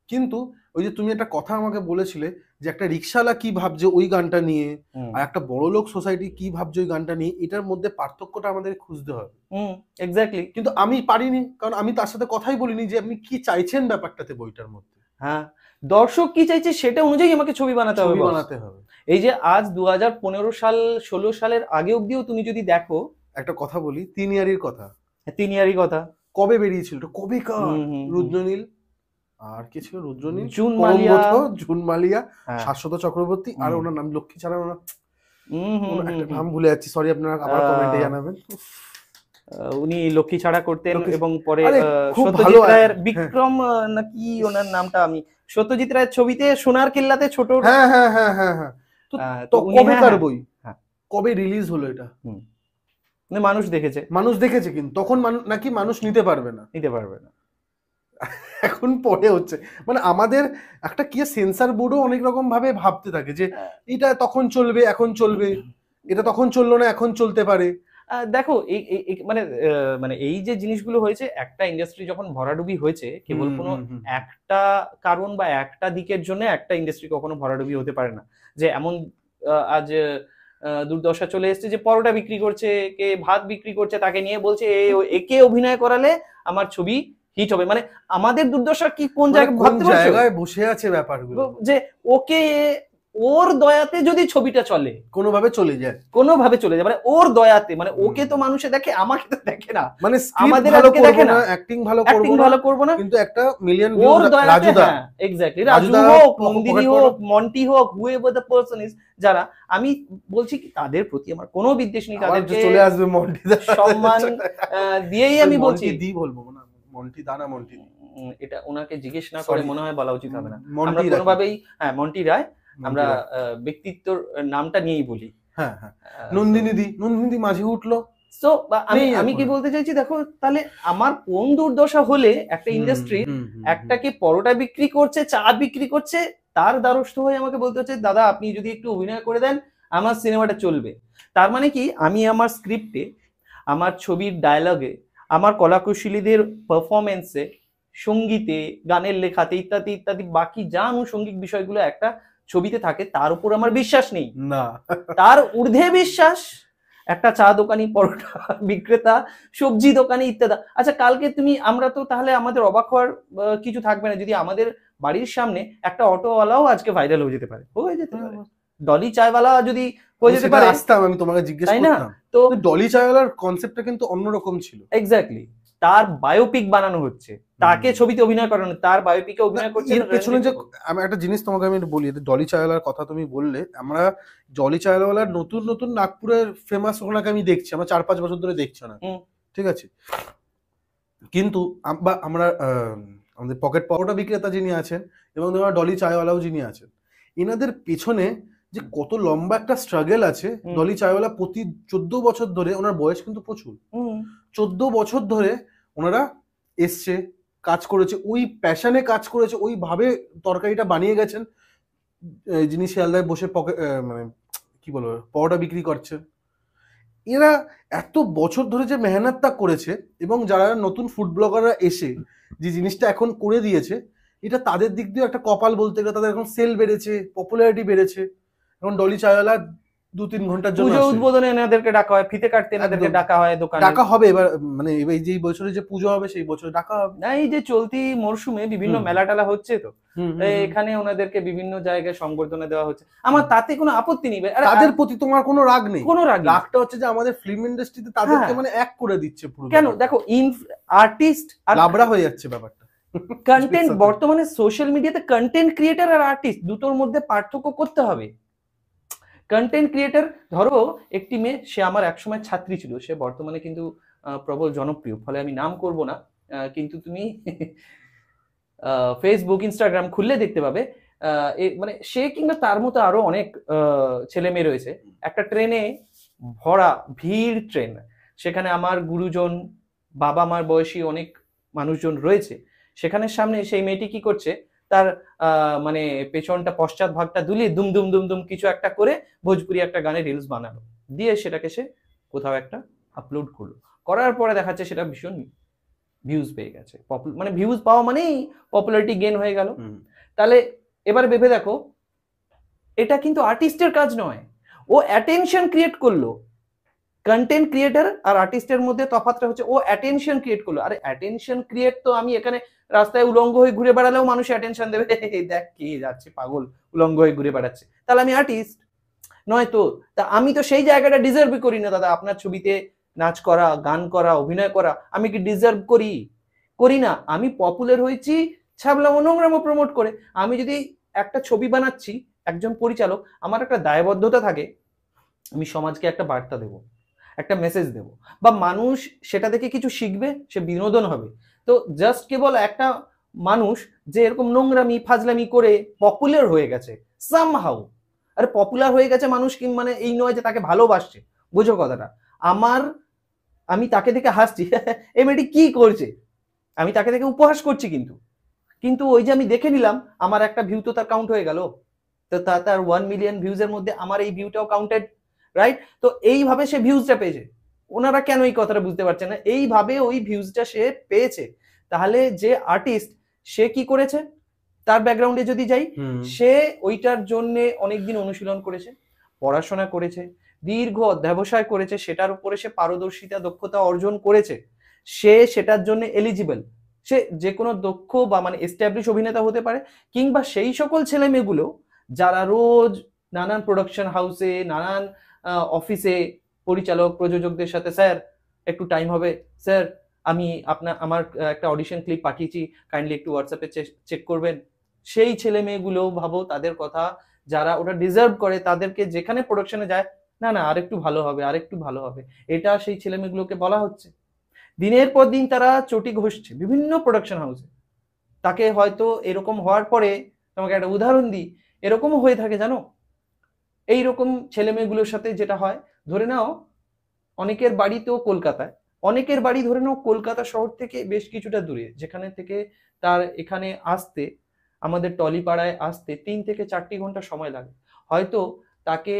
কিন্তু ওই যে তুমি একটা কথা আমাকে বলেছিলে, যে একটা রিক্সাওয়ালা কি ভাবছে ওই গানটা নিয়ে, হুম, আর একটা বড়লোক সোসাইটি কি ভাবছে ওই গানটা নিয়ে, এটার মধ্যে পার্থক্যটা আমাদের খুঁজতে হবে। হুম, এক্স্যাক্টলি। কিন্তু আমি পারিনি, কারণ আমি তার সাথে কথাই বলিনি যে আপনি কি চাইছেন ব্যাপারটাতে বইটার মধ্যে। হ্যাঁ, দর্শক কি চাইছে সেটা অনুযায়ী আমাকে ছবি বানাতে হবে, ছবি boss। বানাতে হবে। এই যে আজ 2015 সাল, 16 সালের আগে অব্দিও তুমি যদি দেখো, একটা কথা বলি, 3 ইয়ারের কথা, তিনিয়ারি কথা, কবে বেরিয়েছিল, কবেকার, হুম, হুম, হুম। রুদ্রনীল, আর কি ছিল, রুদ্রনীল, জুন মালিয়া, পরমব্রত, জুন মালিয়া, হ্যাঁ, শাশ্বত চক্রবর্তী, আর হুম, ওনার নাম লক্ষ্মী ছাড়া, ওনার হুম, হুম, ওনার হুম, একটা হুম। নাম ভুলে যাচ্ছি, সরি, আপনারা আবার কমেন্টে জানাবেন। উনি লক্ষ্মী ছাড়া করতেন, লক্ষ্মী, এবং পরে আরে খুব ভালো। সত্যজিৎ রায়ের হ্যাঁ বিক্রম, নাকি ওনার নামটা, আমি সত্যজিৎ রায়ের ছবিতে সোনার কেল্লাতে ছোট, হ্যাঁ হ্যাঁ হ্যাঁ হ্যাঁ হ্যাঁ। তো তো তো উনি, হ্যাঁ কবেকার হ্যাঁ বই, হ্যাঁ, কবে রিলিজ হলো এটা, হুম, মানে মানুষ দেখেছে, মানুষ দেখেছে, কিন্তু তখন নাকি মানুষ নিতে পারবে না, নিতে পারবে না। এখন পরে হচ্ছে। মানে আমাদের একটা কি সেন্সর বোর্ডও অনেক রকম ভাবে ভাবতে থাকে যে এটা তখন চলবে, এখন চলবে, এটা তখন চললো না, এখন চলতে পারে। দেখো মানে মানে এই যে জিনিসগুলো হয়েছে, একটা ইন্ডাস্ট্রি যখন ভরাডুবি হয়েছে, কেবল কোনো একটা কারণ বা একটা দিকের জন্য একটা ইন্ডাস্ট্রি কখনো ভরাডুবি হতে পারে না। যে এমন আজ দুর্দশা চলে এসেছে যে পরোটা বিক্রি করছে, কে ভাত বিক্রি করছে, তাকে নিয়ে বলছে একে অভিনয় করালে আমার ছবি হিট হবে। মানে আমাদের দুর্দশা কি কোন জায়গায় কোন ভাবতে পারছো? জায়গায় বসে আছে ব্যাপারগুলো, যে ওকে, ওর দয়াতে যদি ছবিটা চলে, কোনোভাবে চলে যায়, কোনোভাবে চলে যায়, মানে ওর দয়াতে, মানে ওকে তো মানুষে দেখে, আমাকে তো দেখে না, মানে আমাদের ভালো আজকে করবো দেখে না, না, অ্যাক্টিং ভালো অ্যাক্টিং করবো ভালো করবো না, কিন্তু একটা মিলিয়ন ওর দয়াতে, রাজুদা, হ্যাঁ এক্স্যাক্টলি, রাজু রাজুদা হোক, পকেট নন্দিনী পকেট হোক, মন্টি হোক, হুএভার দ্য পারসন ইজ, যারা, আমি বলছি কি তাদের প্রতি আমার কোনো বিদ্বেষ নেই, আবার তাদেরকে চলে আসবে মন্টি দা, সম্মান দিয়েই আমি বলছি। মন্টি দি বলবো না, মন্টি দা না, মন্টি দি, এটা ওনাকে জিজ্ঞেস না করে Sorry, মনে হয় বলা উচিত হবে না। আমরা মন্টি রায়, কোনোভাবেই, হ্যাঁ মন্টি রায়, মন্টি আমরা রায়। ব্যক্তিত্বর নামটা নিয়েই বলি। হ্যাঁ হ্যাঁ, নন্দিনী দি, নন্দিনী দি মাঝে উঠলো। সো আমি নেই আমি এখন। কি বলতে চাইছি, দেখো তাহলে আমার কোন দুর্দশা হলে একটা ইন্ডাস্ট্রি একটাকে পরোটা বিক্রি করছে, চা বিক্রি করছে, তার দ্বারস্থ হয়ে আমাকে বলতে হচ্ছে দাদা আপনি যদি একটু অভিনয় করে দেন আমার সিনেমাটা চলবে। তার মানে কি আমি আমার স্ক্রিপ্টে আমার ছবির ডায়লগে, আমার কলাকুশলীদের পারফরমেন্সে, সঙ্গীতে, গানের লেখাতে ইত্যাদি ইত্যাদি বাকি যা আনুষঙ্গিক বিষয়গুলো একটা ছবিতে থাকে তার উপর আমার বিশ্বাস নেই। না, তার ঊর্ধ্বে বিশ্বাস একটা চা দোকানি, পরোটা বিক্রেতা, সবজি দোকানি ইত্যাদি। আচ্ছা, কালকে তুমি, আমরা তো তাহলে আমাদের অবাক হওয়ার কিছু থাকবে না যদি আমাদের বাড়ির সামনে একটা অটোওয়ালাও আজকে ভাইরাল হয়ে যেতে পারে, হয়ে যেতে পারে। ডলি চায়ওয়ালা যদি হয়ে যেতে পারে, আসতাম আমি তোমাকে জিজ্ঞেস তাই না? করতাম। তো ডলি চায়ওয়ালার কনসেপ্টটা কিন্তু অন্যরকম ছিল। এক্স্যাক্টলি, তার বায়োপিক বানানো হচ্ছে, তাকে ছবিতে অভিনয় করানো, তার বায়োপিকে অভিনয় করছে। এর পেছনে যে আমি একটা জিনিস তোমাকে আমি বলি, ডলি চায়ওয়ালার কথা তুমি বললে, আমরা ডলি চায়ওয়ালার নতুন নতুন নাগপুরের ফেমাস ওনাকে আমি দেখছি, আমরা 4-5 বছর ধরে দেখছি না, ঠিক আছে? কিন্তু আমরা আমাদের পকেট পরোটা বিক্রেতা যিনি আছেন এবং তোমার ডলি চায়ওয়ালাও যিনি আছেন, এনাদের পেছনে যে কত লম্বা একটা স্ট্রাগল আছে। ডলি চায়ওয়ালা প্রতি 14 বছর ধরে, ওনার বয়স কিন্তু প্রচুর, 14 বছর ধরে ওনারা এসছে, কাজ করেছে, ওই প্যাশনে কাজ করেছে, ওইভাবে তরকারিটা বানিয়ে গেছেন। যিনি শিয়ালদায় বসে মানে কি বলবো পরোটা বিক্রি করছেন, এরা এত বছর ধরে যে মেহনতটা করেছে, এবং যারা নতুন ফুড ব্লগাররা এসে যে জিনিসটা এখন করে দিয়েছে, এটা তাদের দিক দিয়ে একটা কপাল বলতে গেলে। তাদের এখন সেল বেড়েছে, পপুলারিটি বেড়েছে। এখন ডলি চায়ওয়ালা 2-3 ঘন্টার জন্য পুজো উদ্বোধনে এনাদেরকে ডাকা হয়, ফিতে কাটতে এনাদেরকে ডাকা হয়, দোকানে ডাকা হবে। এবার মানে এই যে বছরে যে পুজো হবে সেই বছরে ডাকা হবে না, এই যে চলতি মরশুমে বিভিন্ন মেলা টালা হচ্ছে, তো এখানে ওনাদেরকে বিভিন্ন জায়গায় সংবর্ধনা দেওয়া হচ্ছে। আমার তাতে কোনো আপত্তি নেই, তাদের প্রতি তোমার কোনো রাগ নেই। কোনো রাগ নেই। রাগটা হচ্ছে যে আমাদের ফিল্ম ইন্ডাস্ট্রিতে তাদেরকে মানে এক করে দিচ্ছে পুরো। কেন দেখো, আর্টিস্ট আর লাবড়া হয়ে যাচ্ছে ব্যাপারটা। কন্টেন্ট, বর্তমানে সোশ্যাল মিডিয়াতে কন্টেন্ট ক্রিয়েটার আর আর্টিস্ট দুটোর মধ্যে পার্থক্য করতে হবে। কন্টেন্ট ক্রিয়েটার, ধরো একটি মেয়ে, সে আমার একসময় ছাত্রী ছিল, সে বর্তমানে কিন্তু প্রবল জনপ্রিয়, ফলে আমি নাম করব না, কিন্তু তুমি ফেসবুক ইনস্টাগ্রাম খুললে দেখতে পাবে, মানে সে কিংবা তার মতো আরো অনেক ছেলে মেয়ে রয়েছে। একটা ট্রেনে ভরা ভিড় ট্রেন, সেখানে আমার গুরুজন, বাবা মার বয়সী অনেক মানুষজন রয়েছে, সেখানে সামনে সেই মেয়েটি কি করছে, তার মানে পেছনটা, পশ্চাৎ ভাগটা দুলিয়ে দুম দুম দুম দুম কিছু একটা করে ভোজপুরি একটা গানে রিলস বানালো, দিয়ে সেটাকে সে কোথাও একটা আপলোড করলো, করার পরে দেখাচ্ছে সেটা ভীষণ ভিউজ পেয়ে গেছে। মানে ভিউজ পাওয়া মানেই পপুলারিটি গেইন হয়ে গেল। তাহলে এবার ভেবে দেখো, এটা কিন্তু আর্টিস্টের কাজ নয়, ও অ্যাটেনশন ক্রিয়েট করলো। কন্টেন্ট ক্রিয়েটার আর আর্টিস্টের মধ্যে তফাৎটা হচ্ছে ও অ্যাটেনশন ক্রিয়েট করলো। আরে অ্যাটেনশন ক্রিয়েট তো আমি এখানে রাস্তায় উলঙ্গ হয়ে ঘুরে বেড়ালেও মানুষ অ্যাটেনশন দেবে, দেখ কে যাচ্ছে পাগল উলঙ্গ হয়ে ঘুরে বেড়াচ্ছে, তাহলে আমি আর্টিস্ট নয় তো? তা আমি তো সেই জায়গাটা ডিজার্ভ করি না দাদা। আপনার ছবিতে নাচ করা, গান করা, অভিনয় করা আমি কি ডিজার্ভ করি? করি না। আমি পপুলার হয়েছি ছাবলামো নোংরামো প্রমোট করে। আমি যদি একটা ছবি বানাচ্ছি, একজন পরিচালক, আমার একটা দায়বদ্ধতা থাকে, আমি সমাজকে একটা বার্তা দেব, একটা মেসেজ দেব, বা মানুষ সেটা দেখে কিছু শিখবে, সে বিনোদন হবে। তো জাস্ট কেবল একটা মানুষ যে এরকম নোংরামি ফাজলামি করে পপুলার হয়ে গেছে সামহাউ, আরে পপুলার হয়ে গেছে মানুষ, কি মানে এই নয় যে তাকে ভালোবাসছে, বুঝো কথাটা। আমি তাকে দেখে হাসছি, এই মেয়েটি কি করছে, আমি তাকে দেখে উপহাস করছি, কিন্তু ওই যে আমি দেখে নিলাম, আমার একটা ভিউ তো তার কাউন্ট হয়ে গেল, তো তার 1 মিলিয়ন ভিউজের মধ্যে আমার এই ভিউটাও কাউন্টেড, রাইট? তো এইভাবে সে ভিউজটা পেয়েছে। ওনারা কেন এই কথাটা বুঝতে পারছে না? এইভাবে ওই ভিউজটা সে পেয়েছে। তাহলে যে আর্টিস্ট, সে কি করেছে? তার ব্যাকগ্রাউন্ডে যদি যাই, সে ওইটার জন্য অনেকদিন অনুশীলন করেছে, পড়াশোনা করেছে, দীর্ঘ অধ্যবসায় করেছে, সেটার উপরে সে পারদর্শিতা, দক্ষতা অর্জন করেছে, সে সেটার জন্য এলিজিবল। সে যে কোনো দক্ষ বা মানে এস্টাবলিশ অভিনেতা হতে পারে, কিংবা সেই সকল ছেলে মেয়েগুলো যারা রোজ নানান প্রোডাকশন হাউসে, নানান অফিসে পরিচালক প্রযোজকদের সাথে, স্যার একটু টাইম হবে, স্যার আমি আমার একটা অডিশন ক্লিপ পাঠিয়েছি, কাইন্ডলি একটু হোয়াটসঅ্যাপে চেক করবেন। সেই ছেলে মেয়েগুলো ভাবো তাদের কথা, যারা ওটা ডিজার্ভ করে, তাদেরকে যেখানে প্রোডাকশনে যায়, না না আরেকটু ভালো হবে, আরেকটু ভালো হবে, এটা সেই ছেলে মেয়েগুলোকে বলা হচ্ছে। দিনের পর দিন তারা চটি ঘষছে বিভিন্ন প্রোডাকশন হাউসে। তাকে হয়তো এরকম হওয়ার পরে, তোমাকে একটা উদাহরণ দিই, এরকমও হয়ে থাকে জানো, এইরকম ছেলে মেয়েগুলোর সাথে যেটা হয়, ধরে নাও অনেকের বাড়ি তো কলকাতায়, অনেকের বাড়ি ধরে নাও কলকাতা শহর থেকে বেশ কিছুটা দূরে, যেখানে থেকে তার এখানে আসতে, আমাদের টলিপাড়ায় আসতে 3 থেকে 4 ঘন্টা সময় লাগে। হয়তো তাকে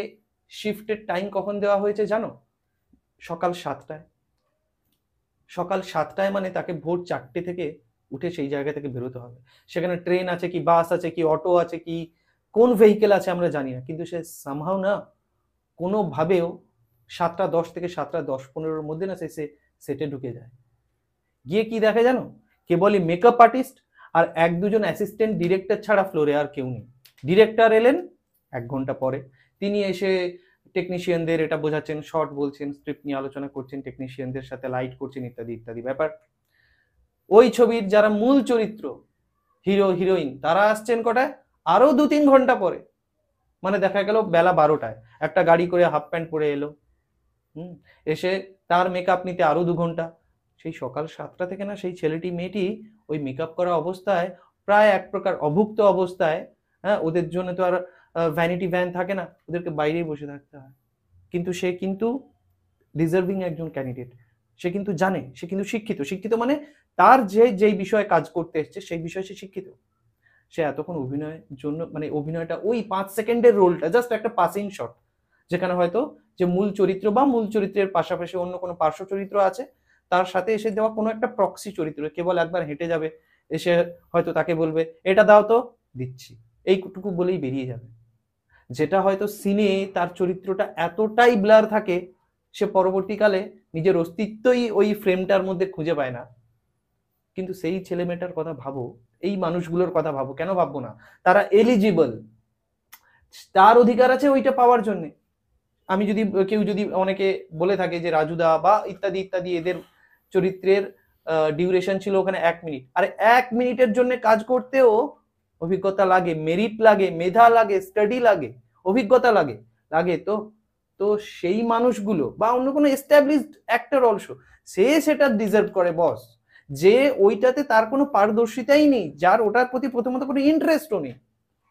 শিফটের টাইম কখন দেওয়া হয়েছে জানো? সকাল 7টায়। সকাল 7টায় মানে তাকে ভোর 4টে থেকে উঠে সেই জায়গা থেকে বেরোতে হবে। সেখানে ট্রেন আছে কি, বাস আছে কি, অটো আছে কি, কোন ভেহিকেল আছে আমরা জানি না, কিন্তু সে সামহাও না কোনোভাবেও 7টা 10 থেকে 7টা 10-15-র মধ্যে না সে সেটে ঢুকে যায়। গিয়ে কি দেখে জানো, কেবলই মেকআপ আর্টিস্ট আর 1-2জন অ্যাসিস্ট্যান্ট ডিরেক্টর ছাড়া ফ্লোরে আর কেউ নেই। ডিরেক্টর এলেন 1 ঘন্টা পরে, তিনি এসে টেকনিশিয়ানদের এটা বোঝাচ্ছেন, শর্ট বলছেন, স্ক্রিপ্ট নিয়ে আলোচনা করছেন, টেকনিশিয়ানদের সাথে লাইট করছেন, ইত্যাদি ইত্যাদি ব্যাপার। ওই ছবির যারা মূল চরিত্র, হিরো হিরোইন, তারা আসছেন কটায়, আরো 2-3 ঘন্টা পরে। মানে দেখা গেল বেলা 12টায় একটা গাড়ি করে হাফ প্যান্ট পরে এলো, এসে তার মেকআপ নিতে আরো 2 ঘন্টা। সেই সকাল 7টা থেকে না সেই ছেলেটি মেয়েটি ওই মেকআপ করা অবস্থায়, প্রায় এক প্রকার অভুক্ত অবস্থায়, হ্যাঁ, ওদের জন্য তো আর ভ্যানিটি ভ্যান থাকে না, ওদেরকে বাইরেই বসে থাকতে হয়। কিন্তু সে কিন্তু ডিজার্ভিং একজন ক্যান্ডিডেট, সে কিন্তু জানে, সে কিন্তু শিক্ষিত। শিক্ষিত মানে তার যেই বিষয়ে কাজ করতে এসছে সেই বিষয়ে সে শিক্ষিত। সে এতক্ষণ অভিনয়ের জন্য, মানে অভিনয়টা ওই 5 সেকেন্ডের রোলটা জাস্ট একটা পাসিং শট, যেখানে হয়তো যে মূল চরিত্র বা মূল চরিত্রের পাশাপাশি অন্য কোনো পার্শ্ব চরিত্র আছে, তার সাথে এসে দেওয়া কোনো একটা প্রক্সি চরিত্র কেবল একবার হেঁটে যাবে, এসে হয়তো তাকে বলবে এটা দাও তো, দিচ্ছি, এইটুকু বলেই বেরিয়ে যাবে। যেটা হয়তো সিনে তার চরিত্রটা এতটাই ব্লার থাকে, সে পরবর্তীকালে নিজের অস্তিত্বই ওই ফ্রেমটার মধ্যে খুঁজে পায় না। কিন্তু সেই ছেলে মেয়েটার কথা ভাবো, এই মানুষগুলোর কথা ভাবো, কেন ভাববো না, তারা এলিজিবল, তার অধিকার আছে ওইটা পাওয়ার জন্য। আমি যদি কেউ যদি অনেকে বলে থাকে যে রাজুদা বা ইত্যাদি ইত্যাদি এদের চরিত্রের ডিউরেশন ছিল ওখানে 1 মিনিট, আরে 1 মিনিটের জন্য কাজ করতেও অভিজ্ঞতা লাগে, মেরিট লাগে, মেধা লাগে, স্টাডি লাগে, অভিজ্ঞতা লাগে, লাগে তো। তো সেই মানুষগুলো বা অন্য কোনো এস্টাবলিশড অ্যাক্টর অলসো, সে সেটা ডিজার্ভ করে বস, যে ওইটাতে তার কোনো পারদর্শিতাই নেই, যার ওটার প্রতি প্রথমত কোনো ইন্টারেস্টও নেই,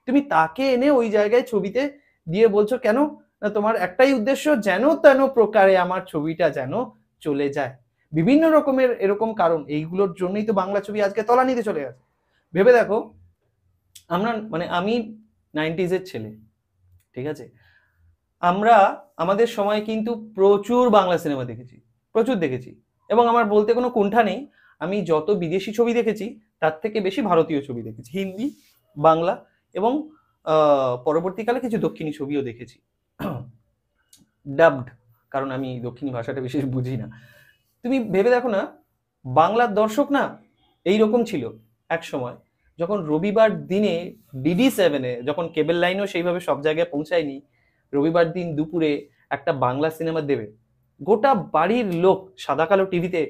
তুমি তাকে এনে ওই জায়গায় ছবিতে দিয়ে বলছো কেন, না তোমার একটাই উদ্দেশ্য, যেন তেন প্রকারে আমার ছবিটা যেন চলে যায়। বিভিন্ন রকমের এরকম কারণ, এইগুলোর জন্যই তো বাংলা ছবি আজকে তলানিতে চলে গেছে। ভেবে দেখো, আমরা মানে আমি 90s-এর ছেলে, ঠিক আছে, আমরা আমাদের সময় কিন্তু প্রচুর বাংলা সিনেমা দেখেছি, প্রচুর দেখেছি, এবং আমার বলতে কোনো কুণ্ঠা নেই, আমি যত বিদেশি ছবি দেখেছি তার থেকে বেশি ভারতীয় ছবি দেখেছি, হিন্দি, বাংলা, এবং পরবর্তীকালে কিছু দক্ষিণী ছবিও দেখেছি, ডাবড, কারণ আমি দক্ষিণী ভাষাটা বিশেষ বুঝি না। তুমি ভেবে দেখো না, বাংলার দর্শক না এইরকম ছিল এক সময়, যখন রবিবার দিনে DD7-এ, যখন কেবল লাইনও সেইভাবে সব জায়গায় পৌঁছায়নি, রবিবার দিন দুপুরে একটা বাংলা সিনেমা দেবে, গোটা বাড়ির লোক সাদা কালো টিভিতে,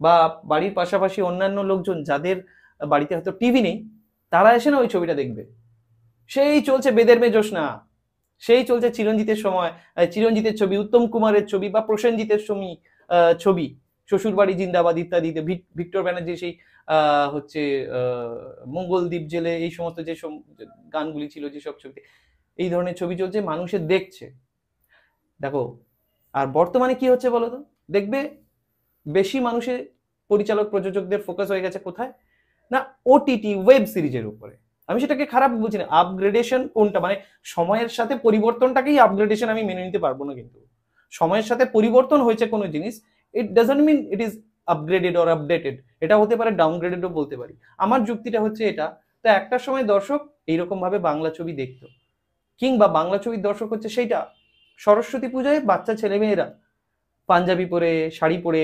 বা বাড়ির পাশাপাশি অন্যান্য লোকজন যাদের বাড়িতে হয়তো টিভি নেই, তারা এসে না ওই ছবিটা দেখবে। সেই চলছে বেদের মেয়ে জ্যোৎস্না, সেই চলছে চিরঞ্জিতের সময়, চিরঞ্জিতের ছবি, উত্তম কুমারের ছবি, বা প্রসেনজিতের ছবি, শ্বশুরবাড়ি জিন্দাবাদ ইত্যাদিতে, ভিক্টর ব্যানার্জি সেই হচ্ছে মঙ্গলদ্বীপ জেলে, এই সমস্ত যে গানগুলি ছিল যেসব ছবিতে, এই ধরনের ছবি চলছে, মানুষের দেখছে। দেখো, আর বর্তমানে কি হচ্ছে বলো তো, দেখবে বেশি মানুষের পরিচালক প্রযোজকদের ফোকাস হয়ে গেছে কোথায়, না ওটিটি ওয়েব সিরিজের উপরে। আমি সেটাকে খারাপ বলছি না, আপগ্রেডেশন কোনটা, মানে সময়ের সাথে পরিবর্তনটাকেই আপগ্রেডেশন আমি মেনে নিতে পারবো না, কিন্তু সময়ের সাথে পরিবর্তন হয়েছে কোনো জিনিস, it doesn't mean it is upgraded or updated, এটা হতে পারে ডাউনগ্রেডেডও বলতে পারি। আমার যুক্তিটা হচ্ছে এটা, তো একটা সময় দর্শক এইরকম ভাবে বাংলা ছবি দেখতো, কিংবা বাংলা ছবির দর্শক হচ্ছে সেইটা, সরস্বতী পূজায় বাচ্চা ছেলেমেয়েরা পাঞ্জাবি পরে, শাড়ি পরে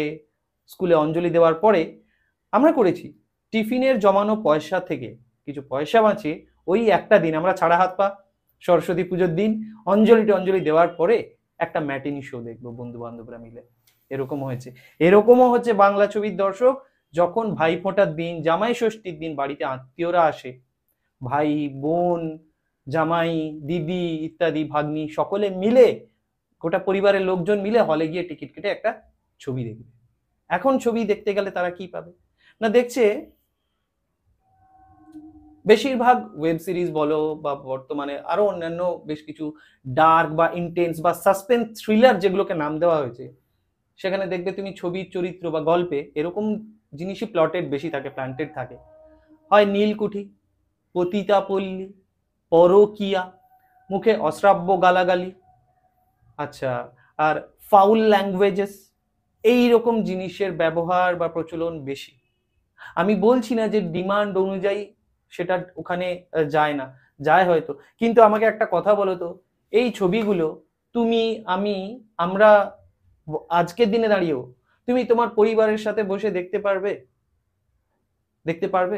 স্কুলে অঞ্জলি দেওয়ার পরে আমরা করেছি টিফিনের জমানো পয়সা থেকে কিছু পয়সা বাঁচিয়ে ওই একটা দিন আমরা ছাড়া হাত পা, সরস্বতী পুজোর দিন অঞ্জলি দেওয়ার পরে একটা ম্যাটিনি শো দেখবো বন্ধু বান্ধবরা মিলে। এরকম হয়েছে, এরকমও হচ্ছে বাংলা ছবির দর্শক, যখন ভাইফোঁটার দিন, জামাই ষষ্ঠীর দিন বাড়িতে আত্মীয়রা আসে, ভাই বোন, জামাই, দিদি ইত্যাদি, ভাগ্নি, সকলে মিলে, গোটা পরিবারের লোকজন মিলে হলে গিয়ে টিকিট কেটে একটা ছবি দেখবে। এখন ছবি দেখতে গেলে তারা কি পাবে, না দেখছে বেশিরভাগ ওয়েব সিরিজ বলো, বা বর্তমানে আরো অন্যান্য বেশ কিছু ডার্ক বা ইন্টেন্স বা সাসপেন্স থ্রিলার যেগুলোকে নাম দেওয়া হয়েছে, সেখানে দেখবে তুমি ছবির চরিত্র বা গল্পে এরকম জিনিসই প্লটেড বেশি থাকে, প্ল্যান্টেড থাকে, হয় নীলকুঠি, পতিতা পল্লী, পরকিয়া, মুখে অশ্রাব্য গালাগালি, আচ্ছা, আর ফাউল ল্যাঙ্গুয়েজেস, এই রকম জিনিসের ব্যবহার বা প্রচলন বেশি। আমি বলছি না যে ডিমান্ড অনুযায়ী সেটা ওখানে যায় না, যায় হয়তো, কিন্তু আমাকে একটা কথা বলো তো, এই ছবিগুলো তুমি, আমি, আমরা আজকের দিনে দাঁড়িয়েও তুমি তোমার পরিবারের সাথে বসে দেখতে পারবে? দেখতে পারবে?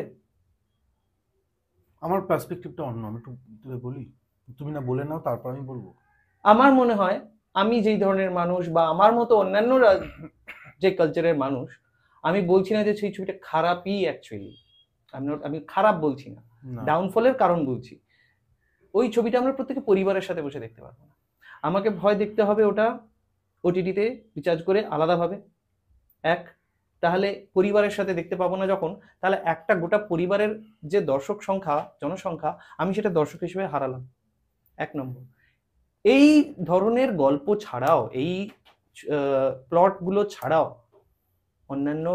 আমার পার্সপেক্টিভটা অন্য, আমি একটু তোকে বলি, তুমি না বলে নাও তারপর আমি বলবো। আমার মনে হয় আমি যেই ধরনের মানুষ বা আমার মতো অন্যান্যরা যে কালচারের মানুষ, আমি বলছি না যে সেই ছবিটা খারাপই অ্যাকচুয়ালি, আমি খারাপ বলছি না, না, ডাউনফলের কারণ বলছি। ওই ছবিটা আমরা প্রত্যেকে পরিবারের সাথে বসে দেখতে পারবো না। আমাকে ভয় দেখতে হবে ওটা ওটিটিতে রিচার্জ করে আলাদাভাবে, এক, তাহলে পরিবারের সাথে দেখতে পাবো না যখন, তাহলে একটা গোটা পরিবারের যে দর্শক সংখ্যা, জনসংখ্যা, আমি সেটা দর্শক হিসেবে হারালাম, এক নম্বর। এই ধরনের গল্প ছাড়াও, এই প্লটগুলো ছাড়াও অন্যান্য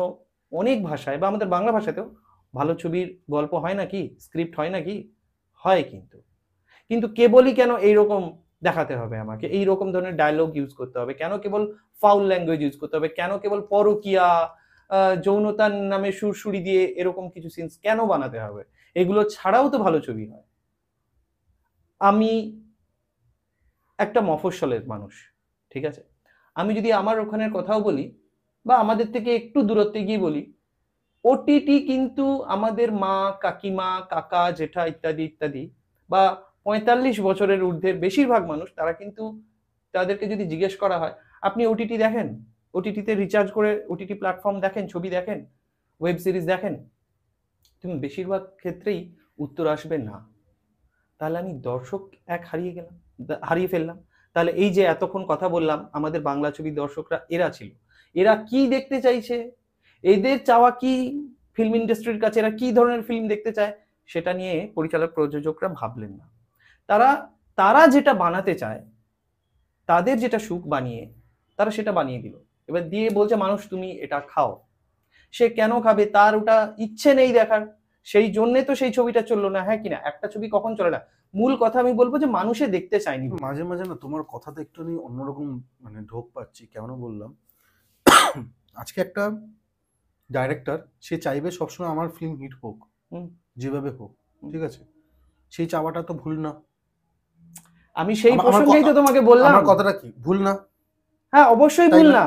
অনেক ভাষায় বা আমাদের বাংলা ভাষাতেও ভালো ছবির গল্প হয় নাকি, স্ক্রিপ্ট হয় নাকি, হয়, কিন্তু কিন্তু কেবলই কেন এইরকম দেখাতে হবে আমাকে, এইরকম ধরনের ডায়লগ ইউজ করতে হবে কেন, কেবল ফাউল ল্যাঙ্গুয়েজ ইউজ করতে হবে কেন, কেবল পরকীয়া, যৌনতার নামে সুরসুরি দিয়ে এরকম কিছু সিনস কেন বানাতে হবে? এগুলো ছাড়াও তো ভালো ছবি হয়। আমি একটা মফস্বলের মানুষ, ঠিক আছে, আমি যদি আমার ওখানের কথাও বলি বা আমাদের থেকে একটু দূরত্বে গিয়ে বলি, ওটিটি কিন্তু আমাদের মা, কাকিমা, কাকা, জেঠা ইত্যাদি ইত্যাদি বা 45 বছরের ঊর্ধ্বের বেশিরভাগ মানুষ, তারা কিন্তু, তাদেরকে যদি জিজ্ঞেস করা হয় আপনি ওটিটি দেখেন, ওটিটিতে রিচার্জ করে ওটিটি প্ল্যাটফর্ম দেখেন, ছবি দেখেন, ওয়েব সিরিজ দেখেন, তুমি বেশিরভাগ ক্ষেত্রেই উত্তর আসবে না। তাহলে আমি দর্শক এক হারিয়ে গেলাম, হারিয়ে ফেললাম। তাহলে এই যে এতক্ষণ কথা বললাম আমাদের বাংলা ছবির দর্শকরা এরা ছিল, এরা কি দেখতে চাইছে, এদের চাওয়া কি, ফিল্ম ইন্ডাস্ট্রির কাছে এরা কি ধরনের ফিল্ম দেখতে চায়, সেটা নিয়ে পরিচালক প্রযোজকরা ভাবলেন না। তারা তারা যেটা বানাতে চায়, তাদের যেটা সুখ বানিয়ে, তারা সেটা বানিয়ে দিল, এবার দিয়ে বলছে মানুষ তুমি এটা খাও। সে কেন খাবে? তার ওটা ইচ্ছে নেই দেখার, সেই জন্যে তো সেই ছবিটা চললো না, হ্যাঁ কিনা? একটা ছবি কখন চলে না? মূল কথা আমি বলবো যে মানুষে দেখতে চায়নি। মাঝে মাঝে না তোমার কথাতে একটু আমি অন্যরকম মানে ঢোক পাচ্ছি, কেন বললাম, আজকে একটা ডাইরেক্টর সে চাইবে সবসময় আমার ফিল্ম হিট হোক, হুম। যেভাবে হোক, ঠিক আছে, সেই চাওয়াটা তো ভুল না। আমি সেই আমার প্রসঙ্গেই তো তোমাকে বললাম। আমার কথাটা কি ভুল না? হ্যাঁ, অবশ্যই তাই ভুল না? না।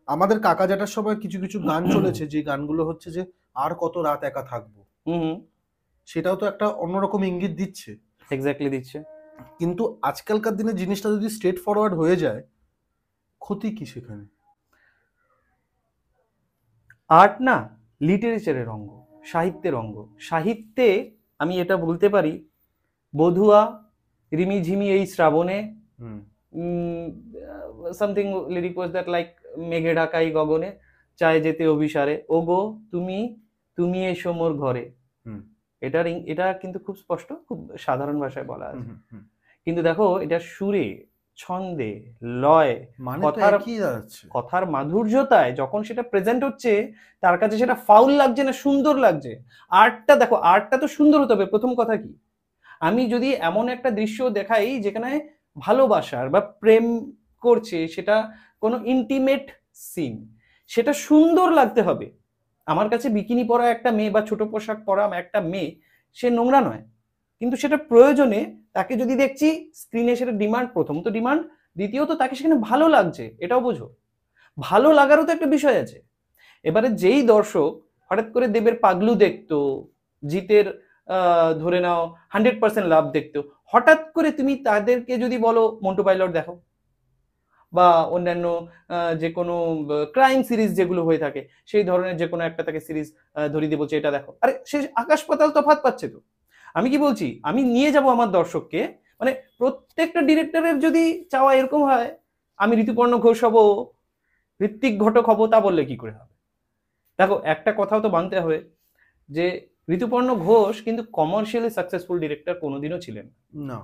আমাদের কাকা জ্যাঠার সময় কিছু কিছু গান চলেছে, যে গানগুলো হচ্ছে যে আর কত রাত একা থাকবো, হুম, সেটাও তো একটা অন্যরকম ইঙ্গিত দিচ্ছে। এক্স্যাক্টলি দিচ্ছে। কিন্তু আজকালকার দিনে জিনিসটা যদি স্ট্রেট ফরওয়ার্ড হয়ে যায়, ক্ষতি কি সেখানে? আর্ট না লিটারেচারের অঙ্গ, সাহিত্যের অঙ্গ। সাহিত্যে আমি এটা বলতে পারি, বধুয়া, রিমিঝিমি এই শ্রাবণে, hmm, something lyric was that like, মেঘে ঢাকাই গগনে, চায় যেতে অভিসারে, ওগো তুমি, তুমি এসো মোর ঘরে। হুম, এটা কিন্তু খুব স্পষ্ট, খুব সাধারণ ভাষায় বলা আছে, হুম, হুম। কিন্তু দেখো এটা সুরে, ছন্দে, লয়, মানে তো কথার একই দাঁড়াচ্ছে। কথার মাধুর্যতায় যখন সেটা প্রেজেন্ট হচ্ছে, তার কাছে সেটা ফাউল লাগছে না সুন্দর লাগছে। আর্টটা দেখো, আর্টটা তো সুন্দর হতে হবে, প্রথম কথা কি, আমি যদি এমন একটা দৃশ্য দেখাই যেখানে ভালোবাসার বা প্রেম করছে, সেটা কোনো ইন্টিমেট সিন, সেটা সুন্দর লাগতে হবে। আমার কাছে বিকিনি পরা একটা মেয়ে বা ছোট পোশাক পরা একটা মেয়ে, সে নোংরা নয়, কিন্তু সেটা প্রয়োজনে তাকে যদি দেখছি স্ক্রিনে, সেটা ডিমান্ড, প্রথম তো ডিমান্ড, দ্বিতীয়ত তাকে সেখানে ভালো লাগছে, এটাও বোঝো। ভালো লাগারও তো একটা বিষয় আছে। এবারে যেই দর্শক হঠাৎ করে দেবের পাগলু দেখতো, জিতের ধরে নাও 100% লাভ দেখতো, হঠাৎ করে তুমি তাদেরকে যদি বলো মন্টু পাইলট দেখো বা অন্যান্য যে কোনো ক্রাইম সিরিজ যেগুলো হয়ে থাকে, সেই ধরনের যে কোনো একটা তাকে সিরিজ ধরিয়ে দিয়ে বলছে এটা দেখো, আরে সে আকাশ পাতাল তফাৎ পাচ্ছে তো। আমি কি বলছি, আমি নিয়ে যাব আমার দর্শককে, মানে প্রত্যেকটা ডিরেক্টরের যদি চাওয়া এরকম হয় আমি ঋতুপর্ণ ঘোষ হব, ঋত্বিক ঘটক হব, তা বললে কি করে হবে? দেখো একটা কথাও তো মানতে হবে যে ঋতুপর্ণ ঘোষ কিন্তু কমার্শিয়ালি সাকসেসফুল ডিরেক্টর কোনোদিনও ছিলেন না,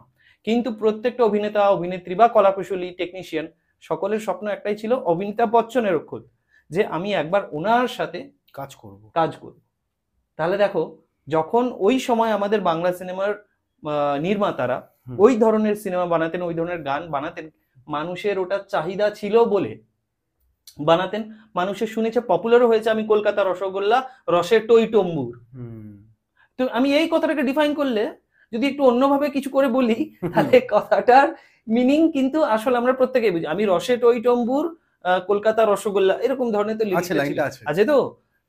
কিন্তু প্রত্যেকটা অভিনেতা, অভিনেত্রী বা কলাকুশলী, টেকনিশিয়ান, সকলের স্বপ্ন একটাই ছিল, অমিতাভ বচ্চনের খোদ, যে আমি একবার ওনার সাথে কাজ করব। কাজ করব। তাহলে দেখো, যখন ওই সময় আমাদের বাংলা সিনেমার নির্মাতারা ওই ধরনের সিনেমা বানাতেন, ওই ধরনের গান বানাতেন, মানুষের ওটা চাহিদা ছিল বলে বানাতেন, মানুষের শুনেছে, পপুলারও হয়েছে, আমি কলকাতা রসগোল্লা, রসের টইটম্বুর। তো আমি এই কথাটাকে ডিফাইন করলে যদি একটু অন্যভাবে কিছু করে বলি, তাহলে কথাটার মিনিং কিন্তু আসলে আমরা প্রত্যেকেই বুঝি। আমি রসে টইটম্বুর, কলকাতা রসগোল্লা, এরকম ধরনের তো আছে, লিরিকটা ছিল, লাইনটা আছে। আছে তো।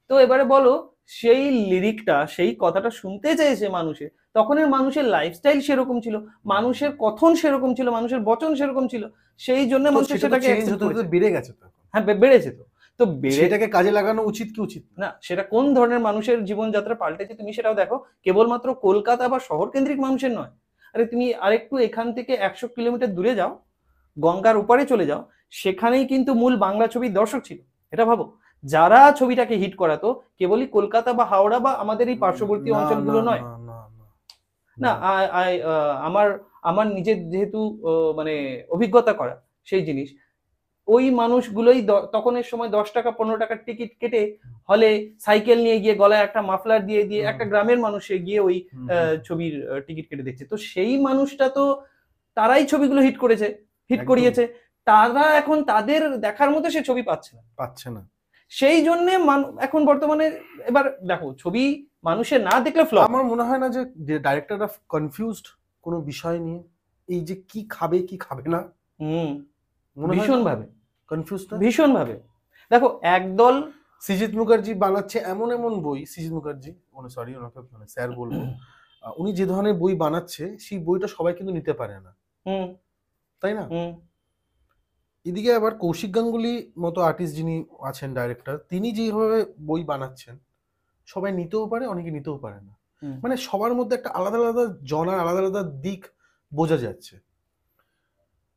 তো এবারে বলো, সেই লিরিকটা, সেই কথাটা শুনতে চেয়েছে মানুষের, তখনের মানুষের লাইফস্টাইল সেরকম ছিল, মানুষের কথন সেরকম ছিল, মানুষের বচন সেরকম ছিল, সেই জন্য তো মানুষের সেটা তো সেটাকে চেঞ্জ অ্যাকসেপ্ট হতে হতে করেছে। বেড়ে গেছে তো এখন। হ্যাঁ, বেড়েছে তো। তো বেড়ে সেটাকে কাজে লাগানো উচিত কি উচিত না? না, সেটা কোন ধরনের মানুষের জীবনযাত্রা পাল্টেছে তুমি সেটাও দেখো। কেবলমাত্র কলকাতা বা শহর কেন্দ্রিক মানুষের নয়, আরে তুমি আরেকটু এখান থেকে 100 কিলোমিটার দূরে যাও, গঙ্গার উপারে চলে যাও, সেখানেই কিন্তু মূল বাংলা ছবির দর্শক ছিল। এটা ভাবো, যারা ছবিটাকে হিট করাতো কেবলই কলকাতা বা হাওড়া বা আমাদের এই পার্শ্ববর্তী না, অঞ্চলগুলো না, নয়। না, না, না, না, না। আমার আমার নিজের যেহেতু মানে অভিজ্ঞতা করা সেই জিনিস, ওই মানুষগুলোই তখনের সময় 10 টাকা 15 টাকার টিকিট কেটে হলে সাইকেল নিয়ে গিয়ে গলায় একটা মাফলার দিয়ে দিয়ে একটা গ্রামের মানুষ গিয়ে ওই ছবির টিকিট কেটে দেখছে। তো সেই মানুষটা তো, তারাই ছবিগুলো হিট করেছে, হিট একদম। করিয়েছে, তারা এখন তাদের দেখার মতো সে ছবি পাচ্ছে না। পাচ্ছে না। সেই জন্য এখন বর্তমানে, এবার দেখো, ছবি মানুষের না দেখলে ফ্লপ। আমার মনে হয় না যে ডাইরেক্টররা কনফিউজড কোনো বিষয় নিয়ে, এই যে কি খাবে কি খাবে না, মনে হয় ভীষণ ভাবে, কনফিউজ না। ভীষণ ভাবে। দেখো, একদল সৃজিত মুখার্জি বানাচ্ছে এমন এমন বই, সৃজিত মুখার্জি, সরি ওনাকে মানে স্যার বলবো, উনি যে ধরনের বই বানাচ্ছে সেই বইটা সবাই কিন্তু নিতে পারে না, তাই না? এদিকে আবার কৌশিক গাঙ্গুলি মতো আর্টিস্ট যিনি আছেন, ডাইরেক্টর, তিনি যেভাবে বই বানাচ্ছেন সবাই নিতেও পারে, অনেকে নিতেও পারে না। মানে সবার মধ্যে একটা আলাদা আলাদা জনার, আলাদা আলাদা দিক বোঝা যাচ্ছে,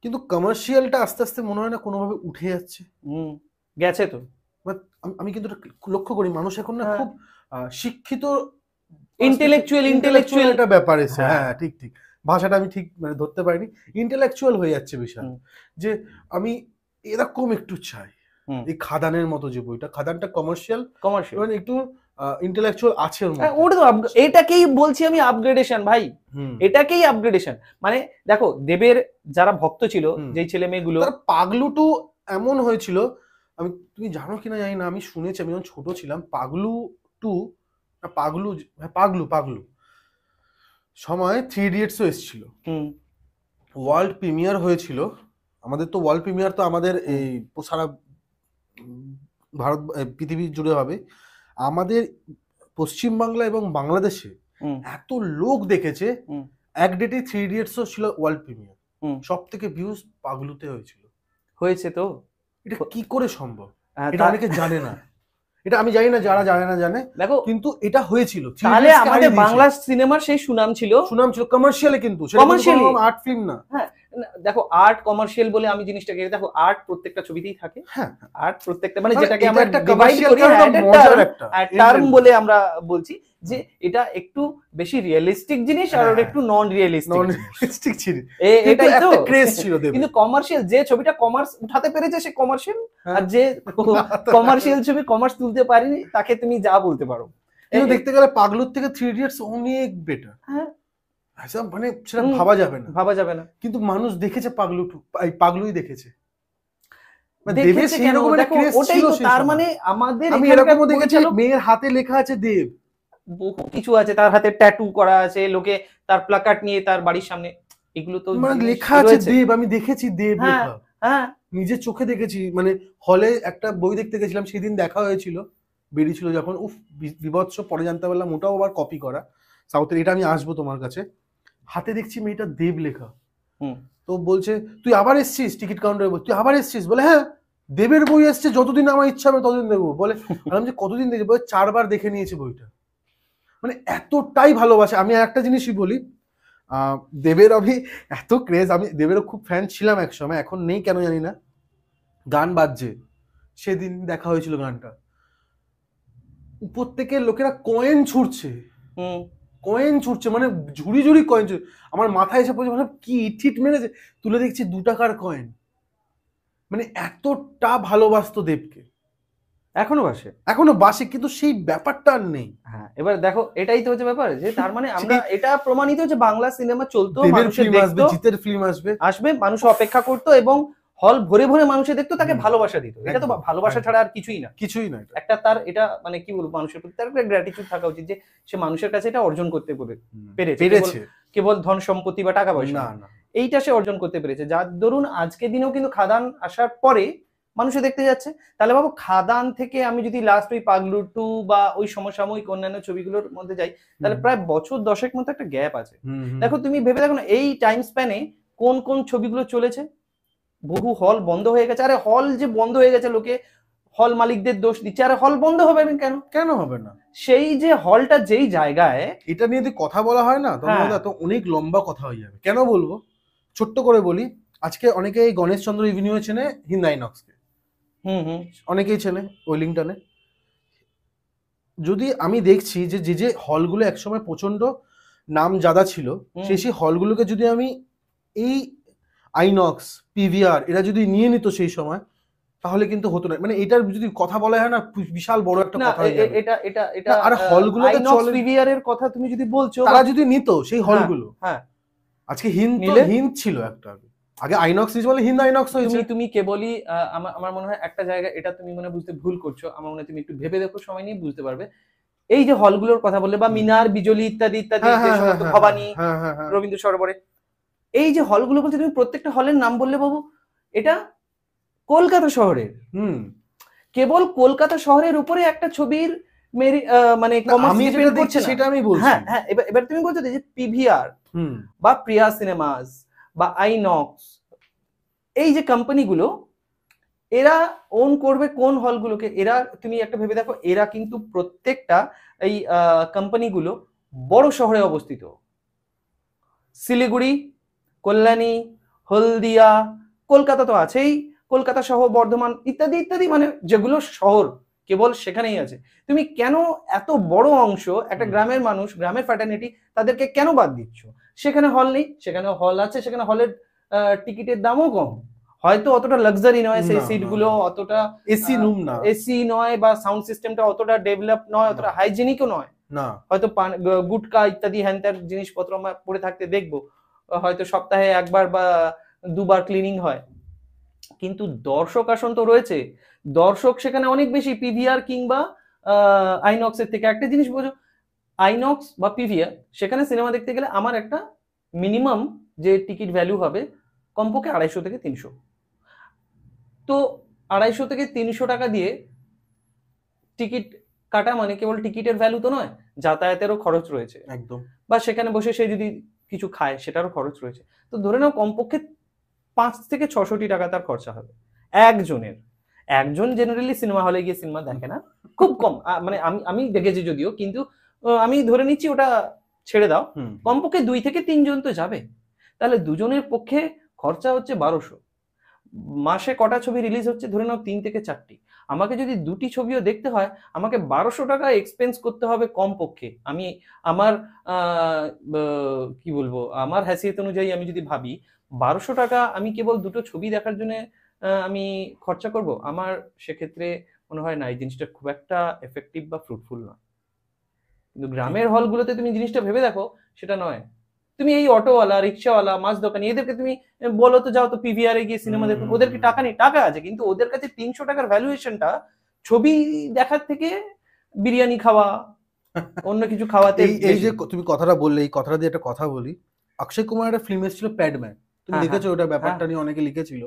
কিন্তু কমার্শিয়ালটা আস্তে আস্তে মনে হয় না কোনোভাবে উঠে যাচ্ছে। গেছে তো। আমি কিন্তু লক্ষ্য করি মানুষ এখন না খুব শিক্ষিত, ইন্টেলেকচুয়াল একটা ব্যাপার এসে। হ্যাঁ, ঠিক ঠিক, ভাষাটা আমি ঠিক মানে ধরতে পারিনি, ইন্টেলেকচুয়াল হয়ে যাচ্ছে বিষয়, যে আমি এরকম একটু চাই। এই খাদানের মতো যে বইটা, খাদানটা কমার্শিয়াল, মানে একটু ইন্টেলেকচুয়াল আছে ওর মধ্যে। ওটা তো এটাকেই বলছি আমি আপগ্রেডেশন ভাই, এটাকেই আপগ্রেডেশন। মানে দেখো, দেবের যারা ভক্ত ছিল, যেই ছেলে মেয়েগুলো, পাগলু টু এমন হয়েছিল, তুমি জানো কিনা জানি না, আমি শুনেছি, আমি যখন ছোট ছিলাম, পাগলু টু, পাগলু, পাগলু পাগলু সময় 3 ইডিয়টসও এসেছিল, ওয়ার্ল্ড প্রিমিয়ার হয়েছিল। আমাদের তো ওয়ার্ল্ড প্রিমিয়ার তো আমাদের এই সারা ভারত পৃথিবী জুড়ে হবে, আমাদের পশ্চিমবাংলা এবং বাংলাদেশে এত লোক দেখেছে, এক ডেটে 3 ইডিয়টসও ছিল ওয়ার্ল্ড প্রিমিয়ার, সব থেকে ভিউজ পাগলুতে হয়েছে। তো এটা কি করে সম্ভব? এটা অনেকে জানে না, এটা আমি জানি না, যারা জানে না জানে, দেখো, কিন্তু এটা হয়েছিল। তাহলে আমাদের বাংলা সিনেমার সেই সুনাম ছিল কমার্শিয়ালে, কিন্তু সেটা কোনো আর্ট ফিল্ম না। হ্যাঁ, দেখো, আর্ট কমার্শিয়াল বলে আমি জিনিসটাকে, দেখো, আর্ট প্রত্যেকটা ছবিতেই থাকে। হ্যাঁ, আর্ট প্রত্যেকটা, মানে যেটাকে আমরা ডিভাইড করি টার্ম বলে আমরা বলছি, যে এটা একটু বেশি রিয়েলিস্টিক জিনিস আর একটু নন রিয়েলিস্টিক ছিল, এটাই তো ক্রেজ ছিল। কিন্তু কমার্শিয়াল, যে ছবিটা কমার্স উঠাতে পেরেছে সে কমার্শিয়াল, আর যে কমার্শিয়াল ছবি কমার্স তুলতে পারেনি তাকে তুমি যা বলতে পারো। কিন্তু দেখতে গেলে পাগলুর থেকে 3 ইডিয়টস অনেক বেটার। হ্যাঁ, মানে সেটা ভাবা যাবে না, কিন্তু মানুষ দেখেছে পাগলু টু, পাগলুই দেখেছে। তার মানে আমাদের আমি এরকমও দেখেছি মেয়ের হাতে লেখা আছে দেব, বহু কিছু আছে, তার হাতে ট্যাটু করা আছে, লোকে তার প্লাকার্ড নিয়ে তার বাড়ির সামনে, এগুলো তো মানে লেখা আছে দেব, আমি দেখেছি দেব লেখা, হ্যাঁ, নিজের চোখে দেখেছি। মানে হলে একটা বই দেখতে গেছিলাম, সেদিন দেখা হয়েছিল, বেরিয়েছিল যখন, উফ বিভৎস, পরে জানতে পারলাম ওটাও আবার কপি করা সাউথের। এটা আমি আসবো তোমার কাছে, হাতে দেখছি মেয়েটা দেব লেখা। তো বলছে, তুই আবার এসছিস টিকিট কাউন্টারে? তুই আবার এসছিস? বলে, হ্যাঁ, দেবের বই এসছে, যতদিন আমার ইচ্ছা হবে ততদিন দেখবো। বলে, আমি যে কতদিন দেখছি? বলে 4 বার দেখে নিয়েছে বইটা। মানে এতটাই ভালোবাসে। আমি একটা জিনিসই বলি, দেবের আমি এত ক্রেজ, আমি দেবেরও খুব ফ্যান ছিলাম এক সময়, এখন নেই কেন জানি না। গান বাজছে, সেদিন দেখা হয়েছিল গানটা, উপর থেকে লোকেরা কয়েন ছুটছে, মানে ঝুড়ি ঝুড়ি কয়েন, আমার মাথায় এসে পড়ছে, মানে কি ইট মেরেছে, তুলে দেখছি 2 টাকার কয়েন। মানে এতটা ভালোবাসতো দেবকে, এখনো বাসে, কিন্তু সেই ব্যাপারটা আর নেই। হ্যাঁ, এবার দেখো, এটাই তো হচ্ছে ব্যাপার, যে তার মানে আমরা এটা প্রমাণিত যে বাংলা সিনেমা চলতো, মানুষের জিতের ফিল্ম আসবে, মানুষ অপেক্ষা করতো, এবং হল ভরে ভরে মানুষে দেখতো, তাকে ভালোবাসা দিত। এটা তো একদম, ভালোবাসা একদম। ছাড়া আর কিছুই না। কিছুই না এটা। একটা তার এটা মানে কি বলবো, মানুষের প্রতি তার একটা গ্র্যাটিটিউড থাকা উচিত যে সে মানুষের কাছে এটা অর্জন করতে পেরেছে। পেরেছে। কেবল ধন সম্পত্তি বা টাকা পয়সা না না। না এইটা সে অর্জন করতে পেরেছে, যার দরুন আজকের দিনেও কিন্তু খাদান আসার পরে মানুষে দেখতে যাচ্ছে। তাহলে বাবু, খাদান থেকে আমি যদি লাস্ট ওই পাগলু 2 বা ওই সমসাময়িক অন্যান্য ছবিগুলোর মধ্যে যাই, তাহলে প্রায় বছর 10 মতো একটা গ্যাপ আছে। দেখো, তুমি ভেবে দেখো না, এই টাইম স্প্যানে কোন কোন ছবিগুলো চলেছে। বহু হল বন্ধ হয়ে গেছে। আরে হল যে বন্ধ হয়ে গেছে, লোকে হল মালিকদের দোষ দিচ্ছে। আরে হল বন্ধ হবে কেন? কেন হবে না? সেই যে হলটা যেই জায়গায়, এটা নিয়ে যদি কথা বলা হয় না দাদা, তো অনেক লম্বা কথা হয়ে যাবে। কেন বলবো, ছোট্ট করে বলি। আজকে অনেকে এই গণেশ চন্দ্র ইভিনিউ চেনে হিন্দা আইনক্সকে, অনেকেই চেনে ওয়েলিংটনে। যদি আমি দেখছি যে যে যে হলগুলো একসময় প্রচন্ড নাম জাদা ছিল, সেই হলগুলোকে যদি আমি এই আইনক্স, পিভিআর এরা যদি নিয়ে নিত সেই সময়, তাহলে কিন্তু হতো না। মানে এটার যদি কথা বলা হয় না, বিশাল বড় একটা কথা হয়ে যাবে। এটা আর হলগুলোতে চলে, পিভিআর এর কথা তুমি যদি বলছো, তারা যদি নিত সেই হলগুলো, হ্যাঁ, আজকে হিন্দ ছিল একটা, আগে আইনক্স ছিল বলে হিন্দ আইনক্স হয়েছে। তুমি কেবলই আমার মনে হয় একটা জায়গা, এটা তুমি মনে বুঝতে ভুল করছো। আমার মনে হয় তুমি একটু ভেবে দেখো, সময় নিয়ে বুঝতে পারবে। এই যে হলগুলোর কথা বললে, বা মিনার, বিজলি ইত্যাদি ইত্যাদি, যে সমস্ত ভবানী, রবীন্দ্র সরোবরে, এই যে হলগুলো বলছে, তুমি প্রত্যেকটা হলের নাম বললে বাবু, এটা কলকাতা শহরের। কেবল কলকাতা শহরের উপরে একটা ছবির মানে সেটা আমি বলছি। হ্যাঁ হ্যাঁ, এবার তুমি বলছো যে পিভিআর বা প্রিয়া সিনেমাস বা আইনক্স, এই যে কোম্পানিগুলো, এরা ওন করবে কোন হলগুলোকে। এরা, তুমি একটা ভেবে দেখো, এরা কিন্তু প্রত্যেকটা এই কোম্পানিগুলো বড় শহরে অবস্থিত। শিলিগুড়ি, কল্যাণী, হলদিয়া, কলকাতা তো আছেই, কলকাতা সহ বর্ধমান ইত্যাদি ইত্যাদি, মানে যেগুলো শহর কেবল সেখানেই আছে। তুমি কেন এত বড় অংশ একটা গ্রামের মানুষ, গ্রামের ফ্র্যাটার্নিটি, তাদেরকে কেন বাদ দিচ্ছ? সেখানে হল নেই, সেখানে হল আছে, সেখানে হলের টিকিটের দামও কম, হয়তো অতটা লাক্সারি নয়, সেই সিটগুলো অতটা এসি নয়, বা সাউন্ড সিস্টেমটা অতটা ডেভেলপ নয়, অতটা হাইজেনিকও নয়। হয়তো গুটকা ইত্যাদি হ্যান্তার জিনিসপত্র আমরা পড়ে থাকতে দেখবো, হয়তো সপ্তাহে একবার বা দুবার ক্লিনিং হয়, কিন্তু দর্শক আসন তো রয়েছে। দর্শক সেখানে অনেক বেশি পিভিআর কিংবা আইনক্স এর থেকে। একটা জিনিস বোঝো, আইনক্স বা পিভিআর, সেখানে সিনেমা দেখতে গেলে আমার একটা মিনিমাম যে টিকিট ভ্যালু হবে কমপক্ষে 250 থেকে 300। তো 250 থেকে 300 টাকা দিয়ে টিকিট কাটা মানে কেবল টিকিটের ভ্যালু তো নয়, যাতায়াতেরও খরচ রয়েছে একদম, বা সেখানে বসে সে যদি কিছু খায় সেটারও খরচ রয়েছে। তো ধরে নাও কমপক্ষে 5 থেকে 600 টাকা তার খরচা হবে একজনের। একজন জেনারেলি সিনেমা হলে গিয়ে সিনেমা দেখে না, খুব কম, মানে আমি দেখেছি যদিও, কিন্তু আমি ধরে নিচ্ছি ওটা ছেড়ে দাও, কমপক্ষে 2 থেকে 3 জন তো যাবে। তাহলে দুজনের পক্ষে খরচা হচ্ছে 1200। মাসে কটা ছবি রিলিজ হচ্ছে? ধরে নাও 3 থেকে 4টি। আমাকে যদি 2টি ছবিও দেখতে হয়, আমাকে 1200 টাকা এক্সপেন্স করতে হবে কমপক্ষে। আমি আমার কি বলবো, আমার হ্যাসিয়ত অনুযায়ী আমি যদি ভাবি, 1200 টাকা আমি কেবল 2টো ছবি দেখার জন্য আমি খরচা করব, আমার সেক্ষেত্রে মনে হয় না এই জিনিসটা খুব একটা এফেক্টিভ বা ফ্রুটফুল নয়। কিন্তু গ্রামের হলগুলোতে তুমি জিনিসটা ভেবে দেখো, সেটা নয়। তুমি এই অটোওয়ালা, রিক্সাওয়ালা, মাছ দোকানি, এদেরকে তুমি বলো তো যাও তো পিভিআর এ গিয়ে সিনেমা দেখো, ওদের কি টাকা নেই? টাকা আছে, কিন্তু ওদের কাছে 300 টাকার ভ্যালুয়েশনটা ছবি দেখার থেকে বিরিয়ানি খাওয়া, অন্য কিছু খাওয়াতে। এই যে তুমি কথাটা বললে, এই কথাটা দিয়ে একটা কথা বলি। অক্ষয় কুমার একটা ফিল্ম এসেছিল প্যাডম্যান, তুমি দেখেছো ওটা? ব্যাপারটা নিয়ে অনেকে লিখেছিল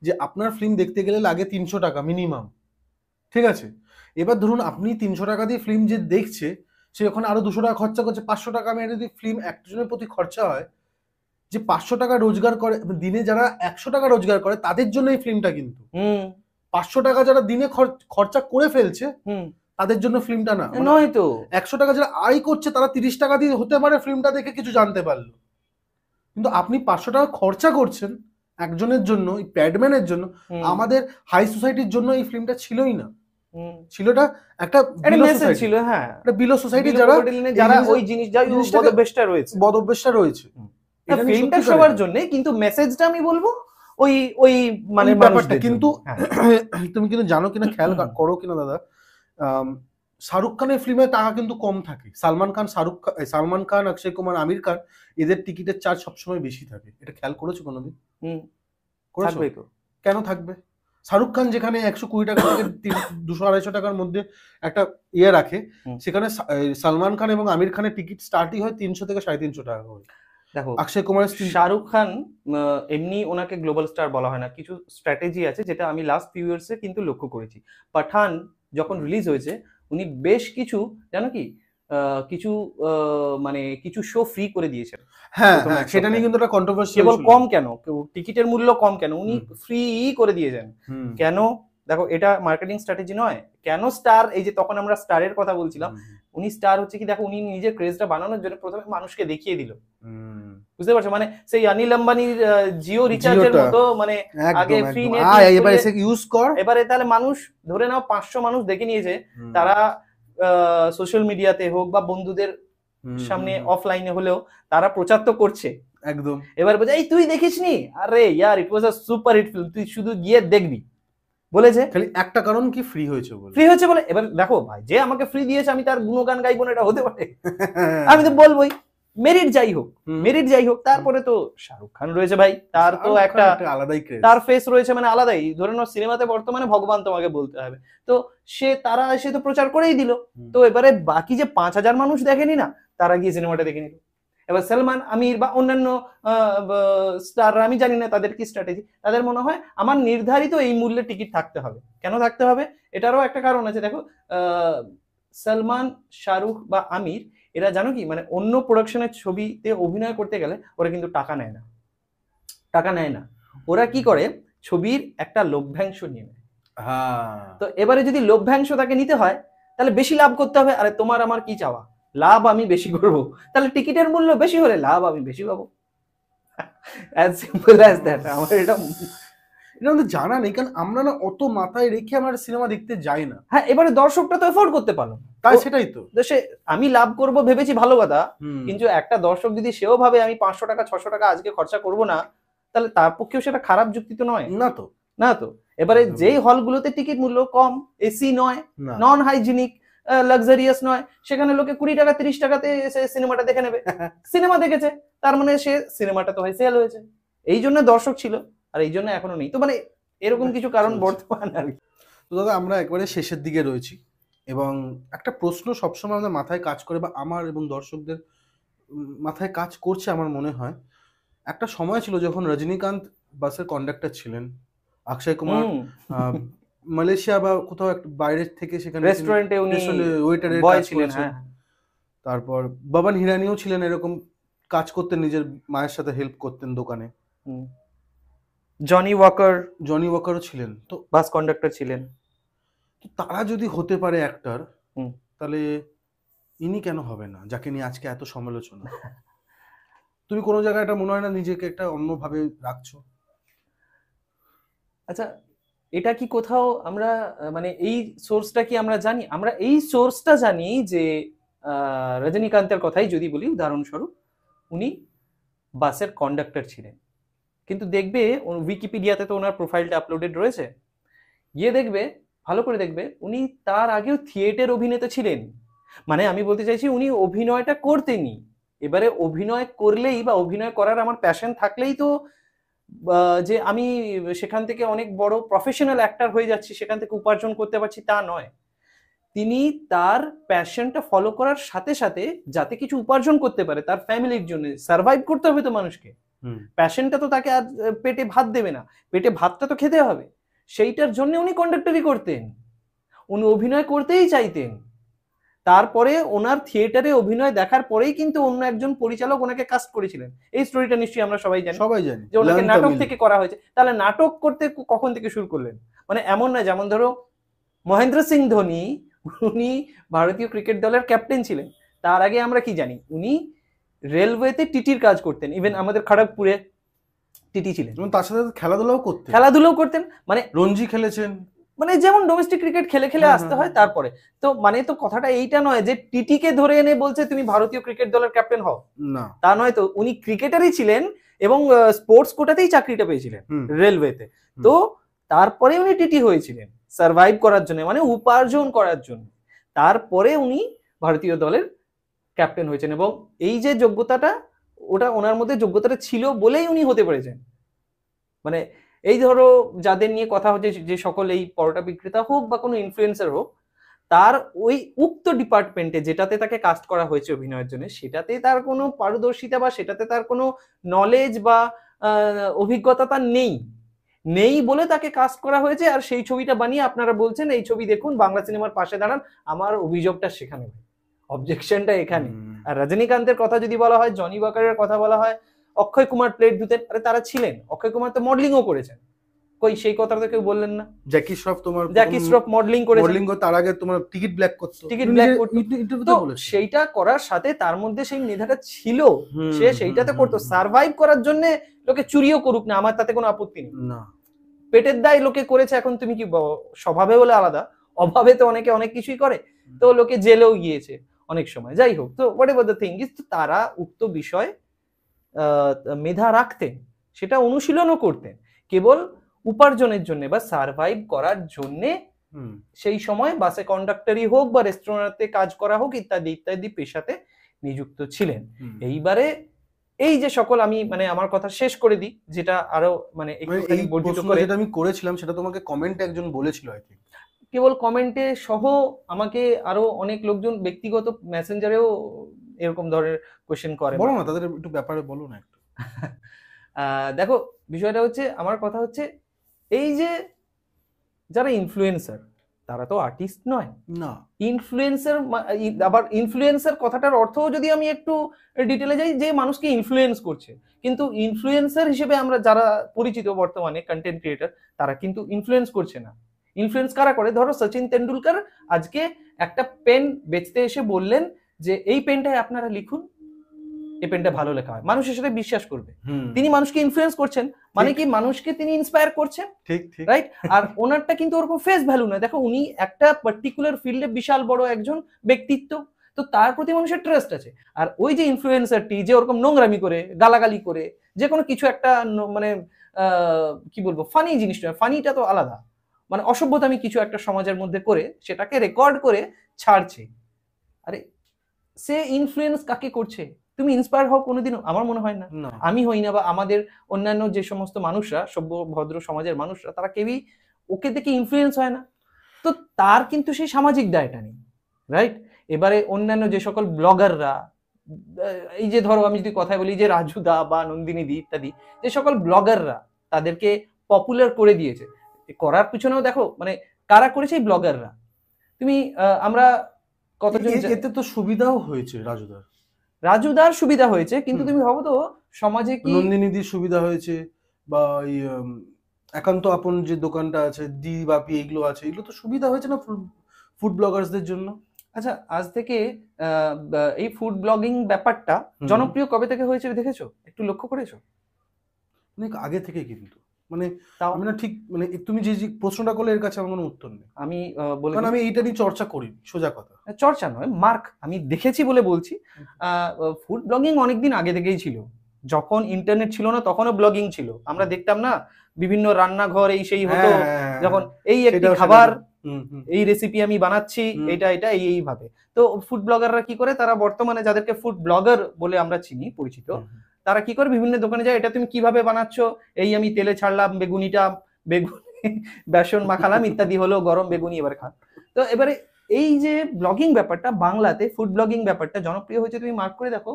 যে আপনার ফিল্ম দেখতে গেলে লাগে 300 টাকা মিনিমাম, ঠিক আছে? এবার ধরুন আপনি 300 টাকা দিয়ে ফিল্ম যে দেখছে, সে ওখানে আরো 200 টাকা খরচা করছে, 500 টাকা মেরে যদি ফিল্ম একজনের প্রতি খরচা হয়, যে 500 টাকা রোজগার করে দিনে, যারা 100 টাকা রোজগার করে তাদের জন্য এই ফিল্মটা, কিন্তু 500 টাকা যারা দিনে খরচা করে ফেলছে তাদের জন্য ফিল্মটা না, নয় তো। 100 টাকা যারা আয় করছে তারা 30 টাকা দিয়ে হতে পারে ফিল্মটা দেখে কিছু জানতে পারলো, কিন্তু আপনি 500 টাকা খরচা করছেন একজনের জন্য, এই প্যাডম্যানের জন্য। আমাদের হাই সোসাইটির জন্য এই ফিল্মটা ছিলই না, ছিলটা একটা মেসেজ ছিল। হ্যাঁ, একটা বিলো সোসাইটি, যারা ওই জিনিস, বদভ্যাসটা রয়েছে, এটা ফিল্মটা সবার জন্য, কিন্তু মেসেজটা আমি বলবো ওই ওই মানে ব্যাপারটা। কিন্তু তুমি কিন্তু জানো কিনা, খেয়াল করো কিনা দাদা, শাহরুখ খানের ফিল্মে টাকা কিন্তু কম থাকে। সালমান খান, অক্ষয় কুমার, আমির খান, এদের টিকিটের চার্জ সবসময় বেশি থাকে। এটা খেয়াল করেছো কোনোদিন? থাকবেই তো। কেন থাকবে? শাহরুখ খান যেখানে 120 টাকা থেকে 200-250 টাকার মধ্যে একটা ইয়ে রাখে, সেখানে সালমান খান এবং আমির খানের টিকিট স্টার্টই হয় 300 থেকে 350 টাকা করে। দেখো অক্ষয় কুমার শাহরুখ খান এমনি ওনাকে গ্লোবাল স্টার বলা হয় না, কিছু স্ট্র্যাটেজি আছে যেটা আমি লাস্ট ফিউ ইয়ার্সে কিন্তু লক্ষ্য করেছি। পাঠান যখন রিলিজ হয়েছে উনি বেশ কিছু জানো কি কিছু মানে কিছু শো ফ্রি করে দিয়েছেন। হ্যাঁ হ্যাঁ, সেটা নিয়ে কিন্তু একটা কন্ট্রোভার্সি কেবল কম কেন, টিকিটের মূল্য কম কেন, উনি ফ্রি করে দিয়েছেন কেন? দেখো এটা মার্কেটিং স্ট্র্যাটেজি নয় কেন? স্টার, এই যে তখন আমরা স্টারের কথা বলছিলাম, উনি স্টার হচ্ছে কি দেখো উনি নিজের ক্রেজটা বানানোর জন্য প্রথমে মানুষকে দেখিয়ে দিল, বুঝতে পারছো? মানে সেই অনিল আম্বানির জিও রিচার্জের মতো, মানে আগে ফ্রি নেট এবারে এসে ইউজ কর, এবারে তাহলে মানুষ ধরে নাও 500 মানুষ দেখে নিয়েছে, তারা সোশ্যাল মিডিয়াতে হোক বা বন্ধুদের সামনে অফলাইনে হলেও তারা প্রচার তো করছে একদম। এবার বলছে এই তুই দেখিসনি, আরে ইয়ার ইট ওয়াজ আ সুপার হিট ফিল্ম, তুই শুধু গিয়ে দেখবি, বলেছে। খালি একটা কারণ কি ফ্রি হয়েছে বলে, ফ্রি হয়েছে বলে। এবার দেখো ভাই, যে আমাকে ফ্রি দিয়েছে আমি তার গুণগান গাইবো না, এটা হতে পারে? আমি তো বলবোই মেরিট যাই হোক, মেরিট যাই হোক। তারপরে তো শাহরুখ খান রয়েছে ভাই, তার তো একটা আলাদাই ক্রেজ, তার ফেস রয়েছে, মানে আলাদাই। ধরে নাও সিনেমাতে বর্তমানে ভগবান তোমাকে বলতে হবে, তো তারা এসে তো প্রচার করেই দিল। তো এবারে বাকি যে 5000 মানুষ দেখেনি না, তারা গিয়ে সিনেমাটা দেখে নিল। এবার সলমান, আমির বা অন্যান্য স্টার, আমি জানি না তাদের কি স্ট্র্যাটেজি, তাদের মনে হয় আমার নির্ধারিত এই মূল্যে টিকিট থাকতে হবে। কেন থাকতে হবে? এটারও একটা কারণ আছে। দেখো সলমান, শাহরুখ বা আমির, এরা জানো কি, মানে অন্য প্রোডাকশনের ছবিতে অভিনয় করতে গেলে ওরা কিন্তু টাকা নেয় না, টাকা নেয় না। ওরা কি করে, ছবির একটা লভ্যাংশ নিয়ে নেয়। তো এবারে যদি লভ্যাংশ তাকে নিতে হয়, তাহলে বেশি লাভ করতে হবে। আরে তোমার আমার কি চাওয়া, লাভ আমি বেশি করব, তাহলে টিকিটের মূল্য বেশি হলে লাভ আমি বেশি পাবো। As simple as that. আমার এটা আমাদের জানা নেই, কারণ আমরা না অত মাথায় রেখে আমরা সিনেমা দেখতে যাই না। হ্যাঁ, এবারে দর্শকটা তো এফোর্ড করতে পারলো, তাই সেটাই তো সে আমি লাভ করব ভেবেছি, ভালো কথা, কিন্তু একটা দর্শক যদি সেও ভাবে আমি 500 টাকা 600 টাকা আজকে খরচা করব না, তাহলে তার পক্ষেও সেটা খারাপ যুক্তি তো নয় না। তো না তো এবারে যেই হলগুলোতে টিকিট মূল্য কম, এসি নয়, নন হাইজিনিক, লাক্সারিয়াস নয়, সেখানে লোকে 20 টাকা 30 টাকাতে এসে সিনেমাটা দেখে নেবে। সিনেমা দেখেছে, তার মানে সে সিনেমাটা তো হয় সেল হয়েছে, এই জন্য দর্শক ছিল, আর এই জন্য এখনো নেই। তো মানে এরকম কিছু কারণ বর্তমান আর কি। তো দাদা, আমরা একবারে শেষের দিকে রয়েছি, এবং একটা প্রশ্ন সবসময় আমাদের মাথায় কাজ করে, বা আমার এবং দর্শকদের মাথায় কাজ করছে আমার মনে হয়। একটা সময় ছিল যখন রজনীকান্ত বাসের কন্ডাক্টর ছিলেন, অক্ষয় কুমার মালয়েশিয়া বা কোথাও একটা বাইরে থেকে সেখানে রেস্টুরেন্টে উনি ওয়েটারের বয় কাজ ছিলেন। করেছেন। তারপর বাবান হিরানিও ছিলেন, এরকম কাজ করতেন, নিজের মায়ের সাথে হেল্প করতেন দোকানে। জনি ওয়াকারও ছিলেন, তো বাস কন্ডাক্টর ছিলেন। তো তারা যদি হতে পারে অ্যাক্টর, তাহলে ইনি কেন হবে না, যাকে নিয়ে আজকে এত সমালোচনা? তুমি কোনো জায়গায় এটা মনে হয় না নিজেকে একটা অন্যভাবে রাখছো? আচ্ছা, এটা কি কোথাও আমরা মানে এই সোর্সটা কি আমরা জানি? আমরা এই সোর্সটা জানি যে রজনীকান্তের কথাই যদি বলি উদাহরণস্বরূপ, উনি বাসের কন্ডাক্টর ছিলেন, কিন্তু দেখবে উইকিপিডিয়াতে তো ওনার প্রোফাইলটা আপলোডেড রয়েছে, গিয়ে দেখবে, ভালো করে দেখবে, উনি তার আগেও থিয়েটার অভিনেতা ছিলেন। মানে আমি বলতে চাইছি উনি অভিনয়টা করতেনই। এবারে অভিনয় করলেই বা অভিনয় করার আমার প্যাশন থাকলেই তো যে আমি সেখান থেকে অনেক বড় প্রফেশনাল অ্যাক্টর হয়ে যাচ্ছি, সেখান থেকে উপার্জন করতে পারছি, তা নয়। তিনি তার প্যাশনটা ফলো করার সাথে সাথে যাতে কিছু উপার্জন করতে পারে তার ফ্যামিলির জন্য, সার্ভাইভ করতে হবে তো মানুষকে, প্যাশনটা তো তাকে আর পেটে ভাত দেবে না, পেটে ভাতটা তো খেতে হবে, সেইটার জন্য উনি কন্ডাক্টরি করতেন, উনি অভিনয় করতেই চাইতেন। তারপরে ওনার থিয়েটারে অভিনয় দেখার পরেই কিন্তু অন্য একজন পরিচালক ওনাকে কাস্ট করেছিলেন। এই স্টোরিটা নিশ্চয়ই আমরা সবাই জানি যে ওনাকে নাটক থেকে করা হয়েছে। তাহলে নাটক করতে কখন থেকে শুরু করলেন? মানে এমন না, যেমন ধরো মহেন্দ্র সিং ধোনি, উনি ভারতীয় ক্রিকেট দলের ক্যাপ্টেন ছিলেন, তার আগে আমরা কি জানি, উনি রেলওয়েতে টিটির কাজ করতেন, ইভেন আমাদের খড়গপুরে টিটি ছিলেন, তার সাথে খেলাধুলাও করতেন, মানে রঞ্জি খেলেছেন, মানে যেমন ডোমেস্টিক ক্রিকেট খেলে খেলে আসতে হয়। তারপরে তো মানে তো কথাটা এইটা নয় যে টিটিকে ধরে এনে বলছে তুমি ভারতীয় ক্রিকেট দলের ক্যাপ্টেন হও, না, তা নয় তো। উনি ক্রিকেটারই ছিলেন এবং স্পোর্টস কোটাতেই চাকরিটা পেয়েছিলেন রেলওয়েতে। তো তারপরে উনি টিটি হয়েছিলেন সার্ভাইভ করার জন্য, মানে উপার্জন করার জন্য। তারপরে উনি ভারতীয় দলের ক্যাপ্টেন হয়েছেন, এবং এই যে যোগ্যতাটা, ওটা ওনার মধ্যে যোগ্যতাটা ছিল বলেই উনি হতে পেরেছেন। মানে এই ধরো যাদের নিয়ে কথা হচ্ছে, যে সকল এই পরোটা বিক্রেতা হোক বা কোনো ইনফ্লুয়েন্সার হোক, তার ওই উক্ত ডিপার্টমেন্টে যেটাতে তাকে কাস্ট করা হয়েছে অভিনয়ের জন্য, সেটাতে তার কোনো পারদর্শিতা বা সেটাতে তার কোনো নলেজ বা অভিজ্ঞতা তার নেই বলে তাকে কাস্ট করা হয়েছে। আর সেই ছবিটা বানিয়ে আপনারা বলছেন এই ছবি দেখুন, বাংলা সিনেমার পাশে দাঁড়ান। আমার অভিযোগটা সেখানে, অবজেকশনটা এখানে। আর রজনীকান্তের কথা যদি বলা হয়, জনি ওয়াকারের কথা বলা হয়, অক্ষয় কুমার প্লেট ধুতেন, আরে তারা ছিলেন। অক্ষয় কুমার তো মডেলিংও করেছেন, কই সেই কথাটা তো কেউ বললেন না। জ্যাকি শ্রফ তোমার জ্যাকি শ্রফ মডেলিং করেছেন, মডেলিং তার আগে তোমার টিকিট ব্ল্যাক করতো, টিকিট ব্ল্যাক করতো। তো সেইটা করার সাথে তার মধ্যে সেই মেধাটা ছিল, সে সেইটাতে করতো। সার্ভাইভ করার জন্য লোকে চুরিও করুক না, আমার তাতে কোনো আপত্তি নেই। না, পেটের দায় লোকে করেছে, এখন তুমি কি স্বভাবে বলে আলাদা, অভাবে তো অনেকে অনেক কিছুই করে। তো লোকে জেলেও গিয়েছে অনেক সময়, যাই হোক। তো what ever the thing is, তারা উক্ত বিষয় মেধা রাখতেন, সেটা অনুশীলনও করতেন, কেবল উপার্জনের জন্য বা সার্ভাইভ করার জন্যে সেই সময় বাসে কন্ডাক্টরই হোক বা রেস্টুরেন্টে কাজ করা হোক ইত্যাদি ইত্যাদি পেশাতে নিযুক্ত ছিলেন। এইবারে এই যে সকল, আমি মানে আমার কথা শেষ করে দিই, যেটা আরো মানে একটুখানি বর্ধিত করে, যেটা আমি করেছিলাম সেটা তোমাকে কমেন্টে একজন বলেছিল, আই থিংক কেবল কমেন্টে সহ আমাকে আরো অনেক লোকজন ব্যক্তিগত মেসেঞ্জারেও এরকম ধরনের কোশ্চেন করে। বলো না, তাদের একটু ব্যাপারে বলো না একটু। দেখো, বিষয়টা হচ্ছে, আমার কথা হচ্ছে এই যে যারা ইনফ্লুয়েন্সার, তারা তো আর্টিস্ট নয় না। ইনফ্লুয়েন্সার, আবার ইনফ্লুয়েন্সার কথাটার অর্থ যদি আমি একটু ডিটেলে যাই, যে মানুষকে ইনফ্লুয়েন্স করছে। কিন্তু ইনফ্লুয়েন্সার হিসেবে আমরা যারা পরিচিত বর্তমানে কন্টেন্ট ক্রিয়েটার, তারা কিন্তু ইনফ্লুয়েন্স করছে না। ইনফ্লুয়েন্স কারা করে? ধরো সচিন তেন্ডুলকর আজকে একটা পেন বেচতে এসে বললেন যে এই পেনটায় আপনারা লিখুন, এই পেনটা ভালো লেখা হয়, মানুষের সাথে বিশ্বাস করবে। তিনি মানুষকে ইনফ্লুয়েন্স করছেন, মানে কি মানুষকে তিনি ইন্সপায়ার করছেন, ঠিক রাইট? আর ওনারটা কিন্তু ওরকম ফেস ভ্যালু না। দেখো, উনি একটা পার্টিকুলার ফিল্ডে বিশাল বড় একজন ব্যক্তিত্ব, তো তার প্রতি মানুষের ট্রাস্ট আছে। আর ওই যে ইনফ্লুয়েন্সারটি যে ওরকম নোংরামি করে, গালাগালি করে, যে কোনো কিছু একটা মানে কি বলবো, ফানি জিনিস নয়, ফানিটা তো আলাদা, মানে অসভ্যতামি কিছু একটা সমাজের মধ্যে করে সেটাকে রেকর্ড করে ছাড়ছে। আরে সে ইনফ্লুয়েন্স কাকে করছে? তুমি ইন্সপায়ার হও কোনোদিনও? আমার মনে হয় না, আমি হই না, বা আমাদের অন্যান্য যে সমস্ত মানুষরা, সভ্য ভদ্র সমাজের মানুষরা, তারা কেউই ওকে দেখে ইনফ্লুয়েন্স হয় না। তো তার কিন্তু সেই সামাজিক দায়টা নেই, রাইট? এবারে অন্যান্য যে সকল ব্লগাররা, এই যে ধরো আমি যদি কথা বলি, যে রাজুদা বা নন্দিনী দি ইত্যাদি, যে সকল ব্লগাররা তাদেরকে পপুলার করে দিয়েছে, করার পিছনেও দেখো মানে কারা করেছে, এই ব্লগাররা। তুমি আমরা কতজন, এতে তো সুবিধাও হয়েছে রাজুদার সুবিধা হয়েছে, কিন্তু তুমি ভাবো তো সমাজে কি নন্দিনীদির সুবিধা হয়েছে, বা এই একান্ত আপন যে দোকানটা আছে, দি বাপি, এগুলো আছে, এগুলো তো সুবিধা হয়েছে না ফুড ব্লগার্সদের জন্য। আচ্ছা, আজ থেকে এই ফুড ব্লগিং ব্যাপারটা জনপ্রিয় কবে থেকে হয়েছে দেখেছো? একটু লক্ষ্য করেছো? অনেক আগে থেকে, কিন্তু মানে আমি না ঠিক, মানে তুমি যে প্রশ্নটা করলে এর কাছে আমার কোনো উত্তর নেই। আমি বলে, কারণ আমি এইটা নিয়ে চর্চা করি, সোজা কথা। চর্চা নয়, মার্ক, আমি দেখেছি বলে বলছি। ফুড ব্লগিং অনেকদিন আগে থেকেই ছিল। যখন ইন্টারনেট ছিল না তখনও ব্লগিং ছিল। আমরা দেখতাম না বিভিন্ন রান্নাঘর এই সেই হতো, যখন এই একটি খাবার, এই রেসিপি আমি বানাচ্ছি, এটা এটা এইভাবে। তো ফুড ব্লগাররা কি করে, তারা বর্তমানে যাদেরকে ফুড ব্লগার বলে আমরা চিনি, পরিচিত, তারা কি করে বিভিন্ন দোকানে যায়, এটা তুমি কিভাবে বানাচ্ছ, এই আমি তেলে ছাড়লাম বেগুনিটা, বেগুনি বেসন মাখালাম ইত্যাদি, হলো গরম বেগুনি, এবার খান। তো এবারে এই যে ব্লগিং ব্যাপারটা, বাংলাতে ফুড ব্লগিং ব্যাপারটা জনপ্রিয় হয়েছে, তুমি মার্ক করে দেখো,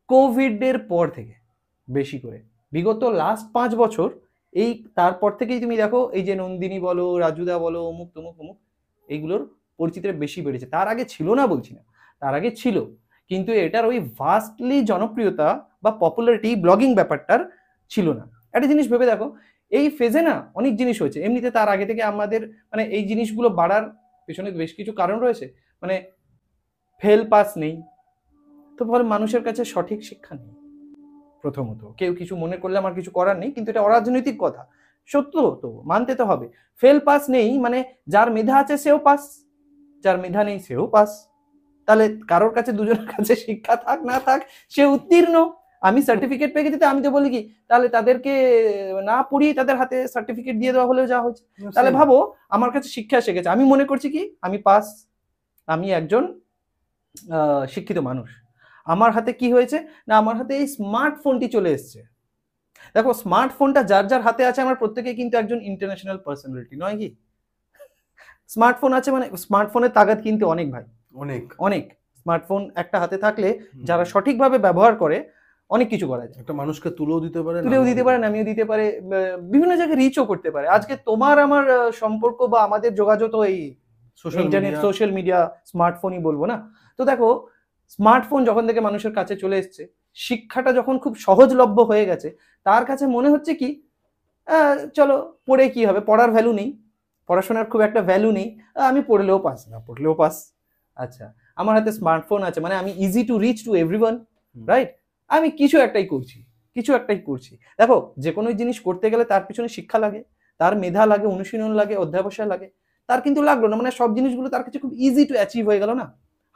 কোভিড এর পর থেকে বেশি করে, বিগত লাস্ট 5 বছর, এই তারপর থেকেই তুমি দেখো, এই যে নন্দিনী বলো, রাজুদা বলো, অমুক তমুক অমুক, এইগুলোর পরিচিতিটা বেশি বেড়েছে। তার আগে ছিল না বলছি না, তার আগে ছিল, কিন্তু এটার ওই ভাস্টলি জনপ্রিয়তা বা পপুলারিটি ব্লগিং ব্যাপারটার ছিল না। একটা জিনিস ভেবে দেখো, এই ফেজে না অনেক জিনিস হয়েছে। এমনিতে তার আগে থেকে আমাদের মানে এই জিনিসগুলো বাড়ার পেছনে বেশ কিছু কারণ রয়েছে। মানে ফেল পাস নেই, তো ফলে মানুষের কাছে সঠিক শিক্ষা নেই। প্রথমত, কেউ কিছু মনে করলে আমার কিছু করার নেই, কিন্তু এটা অরাজনৈতিক কথা, সত্য তো মানতে তো হবে। ফেল পাস নেই মানে যার মেধা আছে সেও পাস, যার মেধা নেই সেও পাস। তাহলে কারোর কাছে, দুজনের কাছে শিক্ষা থাক না থাক, সে উত্তীর্ণ। আমি সার্টিফিকেট পেয়ে গেছি, আমি তো বলি কি, তাহলে তাদেরকে না পড়িয়ে তাদের হাতে সার্টিফিকেট দিয়ে দেওয়া হলেও যা হচ্ছে। তাহলে ভাবো, আমার কাছে শিক্ষা এসে গেছে, আমি মনে করছি কি আমি পাস, আমি একজন শিক্ষিত মানুষ। আমার হাতে কি হয়েছে না, আমার হাতে এই স্মার্টফোনটি চলে এসছে। দেখো স্মার্টফোনটা যার যার হাতে আছে আমার প্রত্যেকে কিন্তু একজন ইন্টারন্যাশনাল পার্সোনালিটি, নয় কি? স্মার্টফোন আছে মানে স্মার্টফোনের তাগাদ কিন্তু অনেক ভাই, অনেক অনেক। স্মার্টফোন একটা হাতে থাকলে যারা সঠিকভাবে ব্যবহার করে অনেক কিছু করা যায়। একটা মানুষকে তুলেও দিতে পারে, তুলেও দিতে পারে, নামিয়েও দিতে পারে, বিভিন্ন জায়গায় রিচও করতে পারে। আজকে তোমার আমার সম্পর্ক বা আমাদের যোগাযোগ তো এই ইন্টারনেট, সোশ্যাল মিডিয়া, স্মার্টফোনই বলবো না? তো দেখো স্মার্টফোন যখন থেকে মানুষের কাছে চলে এসছে, শিক্ষাটা যখন খুব সহজলভ্য হয়ে গেছে, তার কাছে মনে হচ্ছে কি চলো পড়ে কি হবে, পড়ার ভ্যালু নেই, পড়াশোনার খুব একটা ভ্যালু নেই, আমি পড়লেও পাস, না পড়লেও পাস। আচ্ছা, আমার হাতে স্মার্টফোন আছে মানে আমি easy to reach to everyone, right? আমি কিছু একটাই করছি, কিছু একটাই করছি। দেখো যে কোনো জিনিস করতে গেলে তার পিছনে শিক্ষা লাগে, তার মেধা লাগে, অনুশীলন লাগে, অধ্যাবসায় লাগে। তার কিন্তু লাগলো না, মানে সব জিনিসগুলো তার কাছে খুব ইজি টু অ্যাচিভ হয়ে গেল না,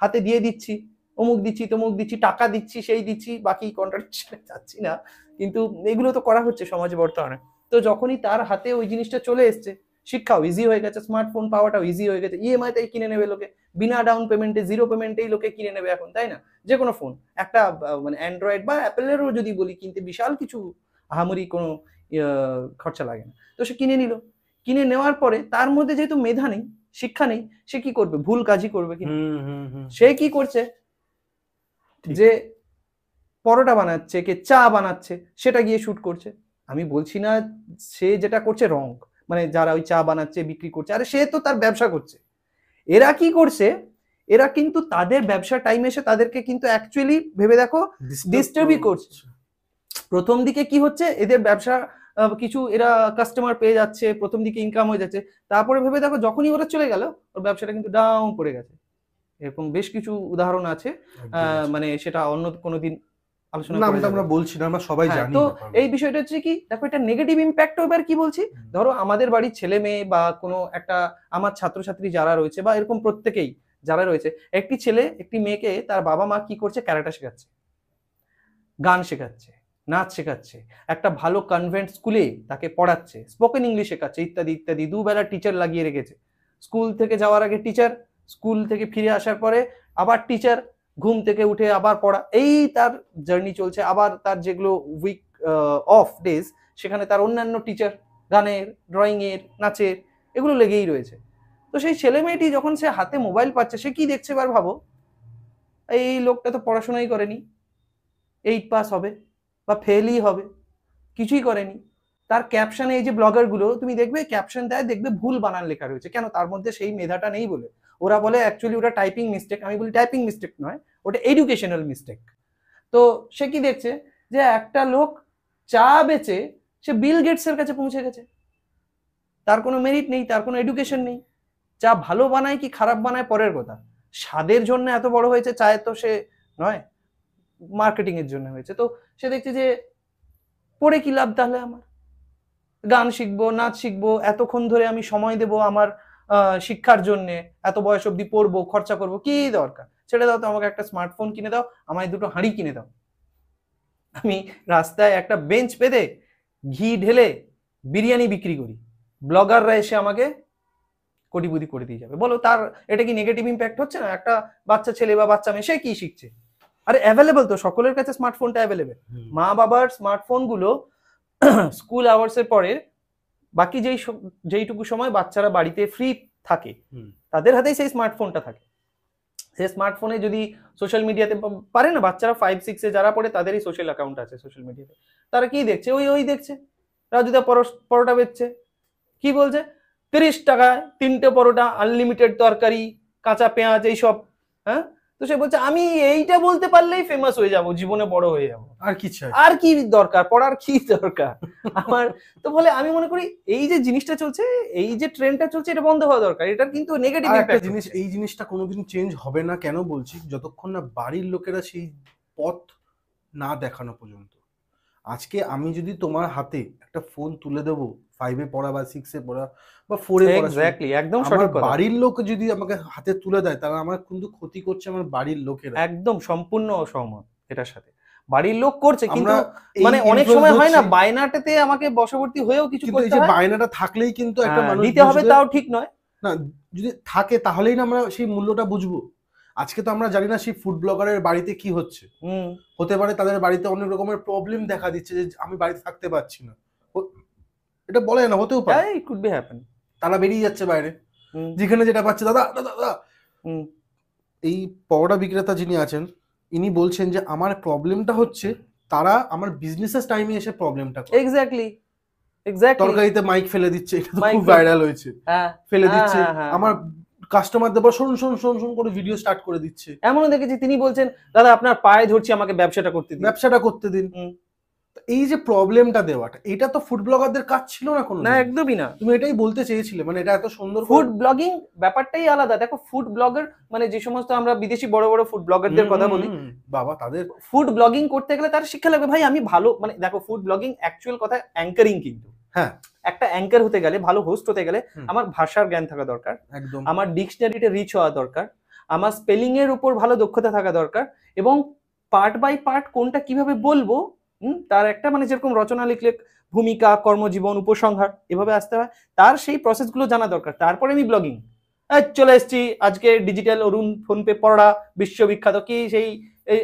হাতে দিয়ে দিচ্ছি, অমুক দিচ্ছি, তমুক দিচ্ছি, টাকা দিচ্ছি, সেই দিচ্ছি, বাকি কন্ট্রাক্ট যাচ্ছি না, কিন্তু এগুলো তো করা হচ্ছে সমাজে বর্তমানে। তো যখনই তার হাতে ওই জিনিসটা চলে এসছে, শিক্ষাও ইজি হয়ে গেছে, স্মার্টফোন পাওয়াটাও ইজি হয়ে গেছে, ইএমআই তাই কিনে নেবে লোকে, বিনা ডাউন পেমেন্টে, জিরো পেমেন্টেই লোকে কিনে নেবে এখন, তাই না? যে কোনো ফোন, একটা মানে অ্যান্ড্রয়েড বা অ্যাপেলেরও যদি বলি কিনতে বিশাল কিছু আহামরি কোনো খরচা লাগে না। তো সে কিনে নিল, কিনে নেওয়ার পরে তার মধ্যে যেহেতু মেধা নেই, শিক্ষা নেই, সে কি করবে? ভুল কাজই করবে। কি সে কি করছে, যে পরোটা বানাচ্ছে, কে চা বানাচ্ছে, সেটা গিয়ে শুট করছে। আমি বলছি না সে যেটা করছে রং, মানে যারা ওই চা বানাচ্ছে, বিক্রি করছে, আরে সে তো তার ব্যবসা করছে। এরা কি করছে, এরা কিন্তু তাদের ব্যবসা টাইম এসে তাদেরকে কিন্তু অ্যাকচুয়ালি ভেবে দেখো ডিস্টার্বই করছে। প্রথম দিকে কি হচ্ছে, এদের ব্যবসা কিছু এরা কাস্টমার পেয়ে যাচ্ছে, প্রথম দিকে ইনকাম হয়ে যাচ্ছে, তারপরে ভেবে দেখো যখনই ওরা চলে গেল ওর ব্যবসাটা কিন্তু ডাউন পড়ে গেছে। এরকম বেশ কিছু উদাহরণ আছে, মানে সেটা অন্য কোনোদিন আলোচনা করা যাবে। আমরা বলছি না, আমরা সবাই জানি। তো এই বিষয়টা হচ্ছে কি, দেখো এটা নেগেটিভ ইম্প্যাক্ট। এবার কি বলছি, ধরো আমাদের বাড়ির ছেলে মেয়ে বা কোনো একটা আমার ছাত্রছাত্রী যারা রয়েছে বা এরকম প্রত্যেকেই যারা রয়েছে, একটি ছেলে একটি মেয়েকে তার বাবা মা কি করছে, ক্যারাটা শেখাচ্ছে, গান শেখাচ্ছে, নাচ শেখাচ্ছে, একটা ভালো কনভেন্ট স্কুলে তাকে পড়াচ্ছে, স্পোকেন ইংলিশ শেখাচ্ছে, ইত্যাদি ইত্যাদি। দুবেলা টিচার লাগিয়ে রেখেছে, স্কুল থেকে যাওয়ার আগে টিচার, স্কুল থেকে ফিরে আসার পরে আবার টিচার, ঘুম থেকে উঠে আবার পড়া, এই তার জার্নি চলছে। আবার তার যেগুলো উইক অফ ডেজ, সেখানে তার অন্যান্য টিচার, গানের, ড্রয়িং এর, নাচের, এগুলো লেগেই রয়েছে। তো সেই ছেলে মেয়েটি যখন সে হাতে মোবাইল পাচ্ছে, সে কি দেখছে এবার ভাবো, এই লোকটা তো পড়াশোনাই করেনি, 8 পাস হবে বা ফেলই হবে, কিছুই করেনি। তার ক্যাপশনে এই যে ব্লগারগুলো তুমি দেখবে ক্যাপশন দেয়, দেখবে ভুল বানান লেখা রয়েছে, কেন? তার মধ্যে সেই মেধাটা নেই বলে। ওরা বলে অ্যাকচুয়ালি ওটা টাইপিং মিস্টেক, আমি বলি টাইপিং মিস্টেক নয়, ওটা এডুকেশনাল মিস্টেক। তো সে কি দেখছে, যে একটা লোক চা বেচে সে বিল গেটসের কাছে পৌঁছে গেছে, তার কোনো মেরিট নেই, তার কোনো এডুকেশন নেই। চা ভালো বানায় কি খারাপ বানায় পরের কথা, স্বাদের জন্য এত বড় হয়েছে চায়ে তো সে নয়, মার্কেটিং এর জন্য হয়েছে। তো সে দেখছে যে পড়ে কি লাভ তাহলে আমার, গান শিখবো, নাচ শিখবো, এতক্ষণ ধরে আমি সময় দেবো আমার শিক্ষার জন্য, এত বয়স অব্দি পড়বো, খরচা করবো, কি দরকার? ছেড়ে দাও তো, আমাকে একটা স্মার্টফোন কিনে দাও, আমায় দুটো হাঁড়ি কিনে দাও, আমি রাস্তায় একটা বেঞ্চ পেতে ঘি ঢেলে বিরিয়ানি বিক্রি করি, ব্লগাররা এসে আমাকে কোটিপতি করে দিয়ে যাবে। বলো তার এটা কি নেগেটিভ ইম্প্যাক্ট হচ্ছে না? একটা বাচ্চা ছেলে বা বাচ্চা মেয়ে সে কি শিখছে, আরে অ্যাভেলেবল তো, সকলের কাছে স্মার্টফোনটা অ্যাভেলেবেল। মা বাবার স্মার্টফোন গুলো স্কুল আওয়ার্সের পরে বাকি যেইটুকু সময় বাচ্চারা বাড়িতে ফ্রি থাকে, তাদের হাতেই সেই স্মার্টফোনটা থাকে। সেই স্মার্টফোনে যদি সোশ্যাল মিডিয়াতে পারে না, বাচ্চারা 5-6 এ যারা পড়ে তাদেরই সোশ্যাল অ্যাকাউন্ট আছে সোশ্যাল মিডিয়াতে, তারা কি দেখছে, ওই দেখছে রাজুদা পরোটা বেচছে, কি বলছে, 30 টাকায় 3টে পরোটা, আনলিমিটেড তরকারি, কাঁচা পেঁয়াজ, এইসব। হ্যাঁ, তো সে বলছে আমি এইটা বলতে পারলেই ফেমাস হয়ে যাব, জীবনে বড় হয়ে যাব, আর কি চাই, আর কি দরকার, পড়ার কি দরকার আমার? তো বলে আমি মনে করি এই যে জিনিসটা চলছে, এই যে ট্রেন্ডটা চলছে, এটা বন্ধ হওয়া দরকার। এটার কিন্তু নেগেটিভ একটা জিনিস, এই জিনিসটা কোনোদিন চেঞ্জ হবে না। কেন বলছি, যতক্ষণ না বাড়ির লোকেরা সেই পথ না দেখানো পর্যন্ত। আজকে আমি যদি তোমার হাতে একটা ফোন তুলে দেবো, 5 এ পড়া বা 6 এ পড়া বা 4 এ পড়া, এক্স্যাক্টলি, একদম সঠিক কথা, বাড়ির লোক যদি আমাকে হাতে তুলে দেয়, তারা আমার কিন্তু ক্ষতি করছে, আমার বাড়ির লোকেরা। একদম সম্পূর্ণ অসহমত এটার সাথে। বাড়ির লোক করছে, কিন্তু মানে অনেক সময় হয় না, বায়নাটাতে আমাকে বশবর্তী হয়েও কিছু করতে হয়। বায়নাটা থাকলেই কিন্তু একটা মানুষ দিতে হবে, তাও ঠিক নয় না, যদি থাকে তাহলেই না আমরা সেই মূল্যটা বুঝবো। আজকে তো আমরা জানি না সেই ফুড ব্লগারের বাড়িতে কি হচ্ছে। হতে পারে তাদের বাড়িতে অনেক রকমের প্রবলেম দেখা দিচ্ছে যে আমি বাড়িতে থাকতে পারছি না, এটা বলে না, হতেও পারে। It could be happen. তারা বেরিয়ে যাচ্ছে বাইরে, যেখানে যেটা পাচ্ছে, দাদা দাদা দাদা। এই পরোটা বিক্রেতা যিনি আছেন ইনি বলছেন যে আমার প্রবলেমটা হচ্ছে তারা আমার বিজনেসের টাইমে এসে প্রবলেমটা করে। এক্স্যাক্টলি তরকারিতে মাইক ফেলে দিচ্ছে, এটা তো খুব ভাইরাল হয়েছে। ফেলে দিচ্ছে, আমার কাস্টমারদের বল শোন শোন শোন শোন করে ভিডিও স্টার্ট করে দিচ্ছে। এমনও দেখেছি তিনি বলছেন দাদা আপনার পায়ে ধরছি, আমাকে ব্যবসাটা করতে দিন। এই যে প্রবলেমটা দেওয়াটা, এটা তো ফুড ব্লগারদের কাজ ছিল না কোনো না, একদমই না। তুমি এটাই বলতে চেয়েছিলে, মানে এটা এত সুন্দর। ফুড ব্লগিং ব্যাপারটাই আলাদা। দেখো ফুড ব্লগার মানে যে সমস্ত আমরা বিদেশি বড় বড় ফুড ব্লগারদের কথা বলি, বাবা তাদের ফুড ব্লগিং করতে গেলে তার শিক্ষা লাগবে। ভাই আমি ভালো মানে দেখো ফুড ব্লগিং অ্যাকচুয়াল কথা অ্যাঙ্কারিং, কিন্তু হ্যাঁ একটা অ্যাঙ্কার হতে গেলে, ভালো হোস্ট হতে গেলে আমার ভাষার জ্ঞান থাকা দরকার, একদম আমার ডিকশনারিতে রিচ হওয়া দরকার, আমার স্পেলিং এর উপর ভালো দক্ষতা থাকা দরকার, এবং পার্ট বাই পার্ট কোনটা কিভাবে বলবো তার একটা মানে যেরকম রচনা লিখলে ভূমিকা, কর্মজীবন, উপসংহার এভাবে আসতে হয়, তার সেই প্রসেসগুলো জানা দরকার। তারপরে আমি ব্লগিং চলে এসেছি, আজকে ডিজিটাল অরুণ ফোনপে পড়া বিশ্ববিখ্যাত কি সেই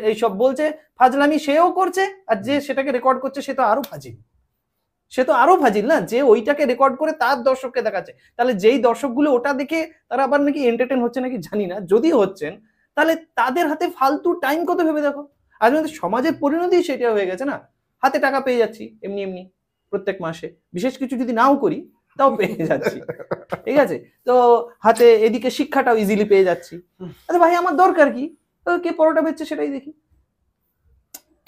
এইসব বলছে, ফাজলামি সেও করছে, আর যে সেটাকে রেকর্ড করছে সে তো আরো ফাজিল না, যে ওইটাকে রেকর্ড করে তার দর্শককে দেখাচ্ছে। তাহলে যেই দর্শকগুলো ওটা দেখে তারা আবার নাকি এন্টারটেন হচ্ছে নাকি জানি না, যদি হচ্ছেন তাহলে তাদের হাতে ফালতু টাইম কত ভেবে দেখো। আজ আমাদের সমাজের পরিণতি সেটা হয়ে গেছে না, হাতে টাকা পেয়ে যাচ্ছি এমনি এমনি প্রত্যেক মাসে, বিশেষ কিছু যদি নাও করি তাও পেয়ে যাচ্ছি, ঠিক আছে, তো হাতে এদিকে শিক্ষাটাও ইজিলি পেয়ে যাচ্ছি। আচ্ছা ভাই আমার দরকার কি, কে পরোটা বেচছে সেটাই দেখি।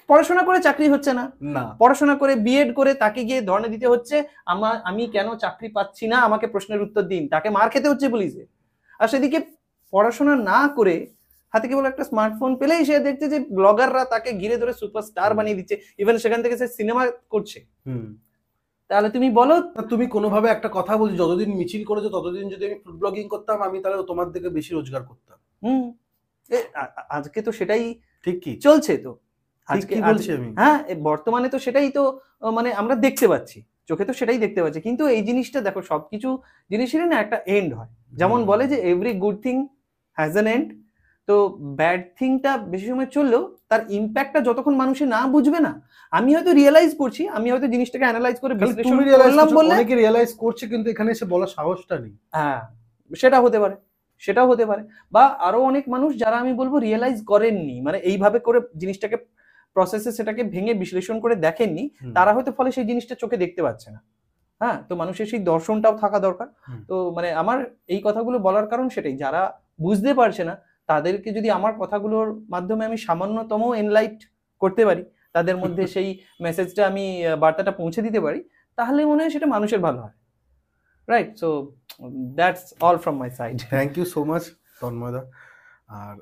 পড়াশোনা করে চাকরি হচ্ছে না, পড়াশোনা করে বিএড করে তাকে গিয়ে ধর্ণা দিতে হচ্ছে, আমি কেন চাকরি পাচ্ছি না, আমাকে প্রশ্নের উত্তর দিন, তাকে মার খেতে হচ্ছে পুলিশে। আর সেদিকে পড়াশোনা না করে হাতে কেবল একটা স্মার্টফোন পেলেই সে দেখছে যে ব্লগাররা তাকে ঘিরে ধরে সুপারস্টার বানিয়ে দিচ্ছে, ইভেন সেখান থেকে সে সিনেমা করছে। তাহলে তুমি বলো, তুমি কোনোভাবে একটা কথা বলছি, যতদিন মিছিল করেছো ততদিন যদি আমি ফুড ব্লগিং করতাম আমি তাহলে তোমার থেকে বেশি রোজগার করতাম। আজকে তো সেটাই ঠিক কি চলছে, তো আজকে বলছি আমি, হ্যাঁ বর্তমানে তো সেটাই তো মানে আমরা দেখতে পাচ্ছি, চোখে তো সেটাই দেখতে পাচ্ছি। কিন্তু এই জিনিসটা দেখো, সবকিছু জিনিসেরই না একটা এন্ড হয়, যেমন বলে যে every good thing has an end. তো ব্যাড থিংটা বেশি সময় চললেও তার ইম্প্যাক্টটা যতক্ষণ মানুষে না বুঝবে না, আমি হয়তো রিয়েলাইজ করছি, আমি হয়তো জিনিসটাকে অ্যানালাইজ করে বিশ্লেষণ করলাম বলে অনেকে রিয়েলাইজ করছে, কিন্তু এখানে এসে বলার সাহসটা নেই। হ্যাঁ সেটাও হতে পারে, বা আরো অনেক মানুষ যারা আমি বলবো রিয়েলাইজ করেননি, মানে এইভাবে করে জিনিসটাকে প্রসেসে সেটাকে ভেঙে বিশ্লেষণ করে দেখেননি, তারা হয়তো ফলে সেই জিনিসটা চোখে দেখতে পাচ্ছে না। হ্যাঁ, তো মানুষের সেই দর্শনটাও থাকা দরকার। তো মানে আমার এই কথাগুলো বলার কারণ সেটাই, যারা বুঝতে পারছে না তাদেরকে যদি আমার কথাগুলোর মাধ্যমে আমি সামান্যতম এনলাইট করতে পারি, তাদের মধ্যে সেই মেসেজটা আমি বার্তাটা পৌঁছে দিতে পারি, তাহলে মনে হয় সেটা মানুষের ভালো হয়। Right, so that's all from my side. Thank you so much তন্ময়দা। আর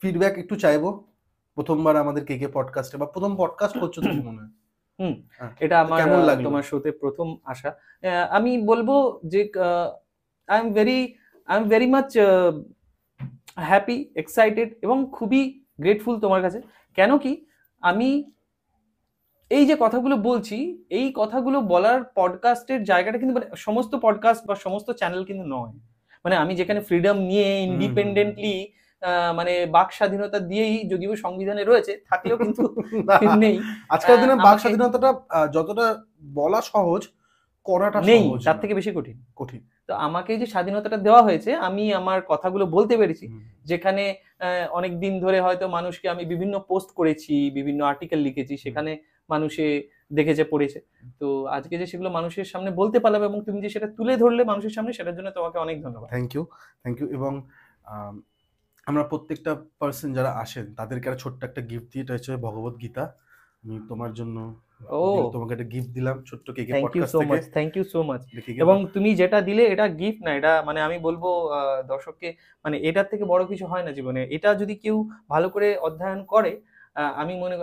ফিডব্যাক একটু চাইবো, প্রথমবার আমাদের কেকে পডকাস্টে বা প্রথম পডকাস্ট করছো তুমি মনে হয়। এটা আমার তোমার শোতে প্রথম আসা। আমি বলবো যে I am very much happy, excited এবং খুবই গ্রেটফুল তোমার কাছে। কেন কি আমি এই যে কথাগুলো বলছি, এই কথাগুলো বলার পডকাস্টের জায়গাটা কিন্তু মানে সমস্ত পডকাস্ট বা সমস্ত চ্যানেল কিন্তু নয়। মানে আমি যেখানে ফ্রিডম নিয়ে ইন্ডিপেন্ডেন্টলি মানে বাক স্বাধীনতা দিয়েই, যদিও সংবিধানে রয়েছে থাকলেও কিন্তু নেই আজকের দিনে বাক স্বাধীনতাটা যতটা বলা সহজ, করাটা নেই, তার থেকে বেশি কঠিন। তো আমাকে যে স্বাধীনতাটা দেওয়া হয়েছে, আমি আমার কথাগুলো বলতে পেরেছি, যেখানে অনেক দিন ধরে হয়তো মানুষকে আমি বিভিন্ন পোস্ট করেছি, বিভিন্ন আর্টিকেল লিখেছি, সেখানে মানুষে দেখেছে, পড়েছে। তো আজকে যে সেগুলো মানুষের সামনে বলতে পারলাম এবং তুমি যে সেটা তুলে ধরলে মানুষের সামনে, সেটার জন্য তোমাকে অনেক ধন্যবাদ। Thank you. এবং আমরা প্রত্যেকটা পার্সন যারা আসেন তাদেরকে একটা ছোট্ট একটা গিফট দিই, এটা হচ্ছে ভগবত গীতা। আমি তোমার জন্য তোমাকে একটা গিফট দিলাম ছোট্ট কেকে পডকাস্ট থেকে। Thank you so much. এবং তুমি যেটা দিলে এটা গিফট না, এটা মানে আমি বলবো দর্শককে, মানে এটার থেকে বড় কিছু হয় না জীবনে। এটা যদি কেউ ভালো করে অধ্যয়ন করে,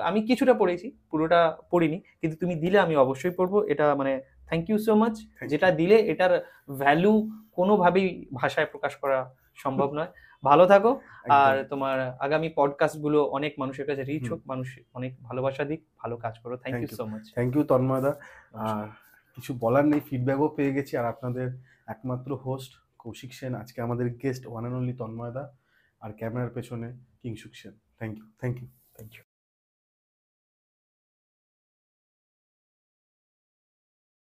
আমি কিছুটা পড়েছি, পুরোটা পড়িনি, কিন্তু তুমি দিলে আমি অবশ্যই পড়বো এটা। মানে থ্যাংক ইউ সো মাচ। যেটা দিলে এটার ভ্যালু কোনোভাবেই ভাষায় প্রকাশ করা সম্ভব নয়। ভালো থাকো, আর তোমার আগামী পডকাস্ট গুলো অনেক মানুষের কাছে রিচ হোক, মানুষ অনেক ভালোবাসা দিক, ভালো কাজ করো। Thank you so much. Thank you তন্ময়দা। আর কিছু বলার নেই, ফিডব্যাকও পেয়ে গেছি। আর আপনাদের একমাত্র হোস্ট কৌশিক সেন, আজকে আমাদের গেস্ট ওয়ান অ্যান্ড অনলি তন্ময়দা। আর ক্যামেরার পেছনে Kingshuk Sen. Thank you. Thank you.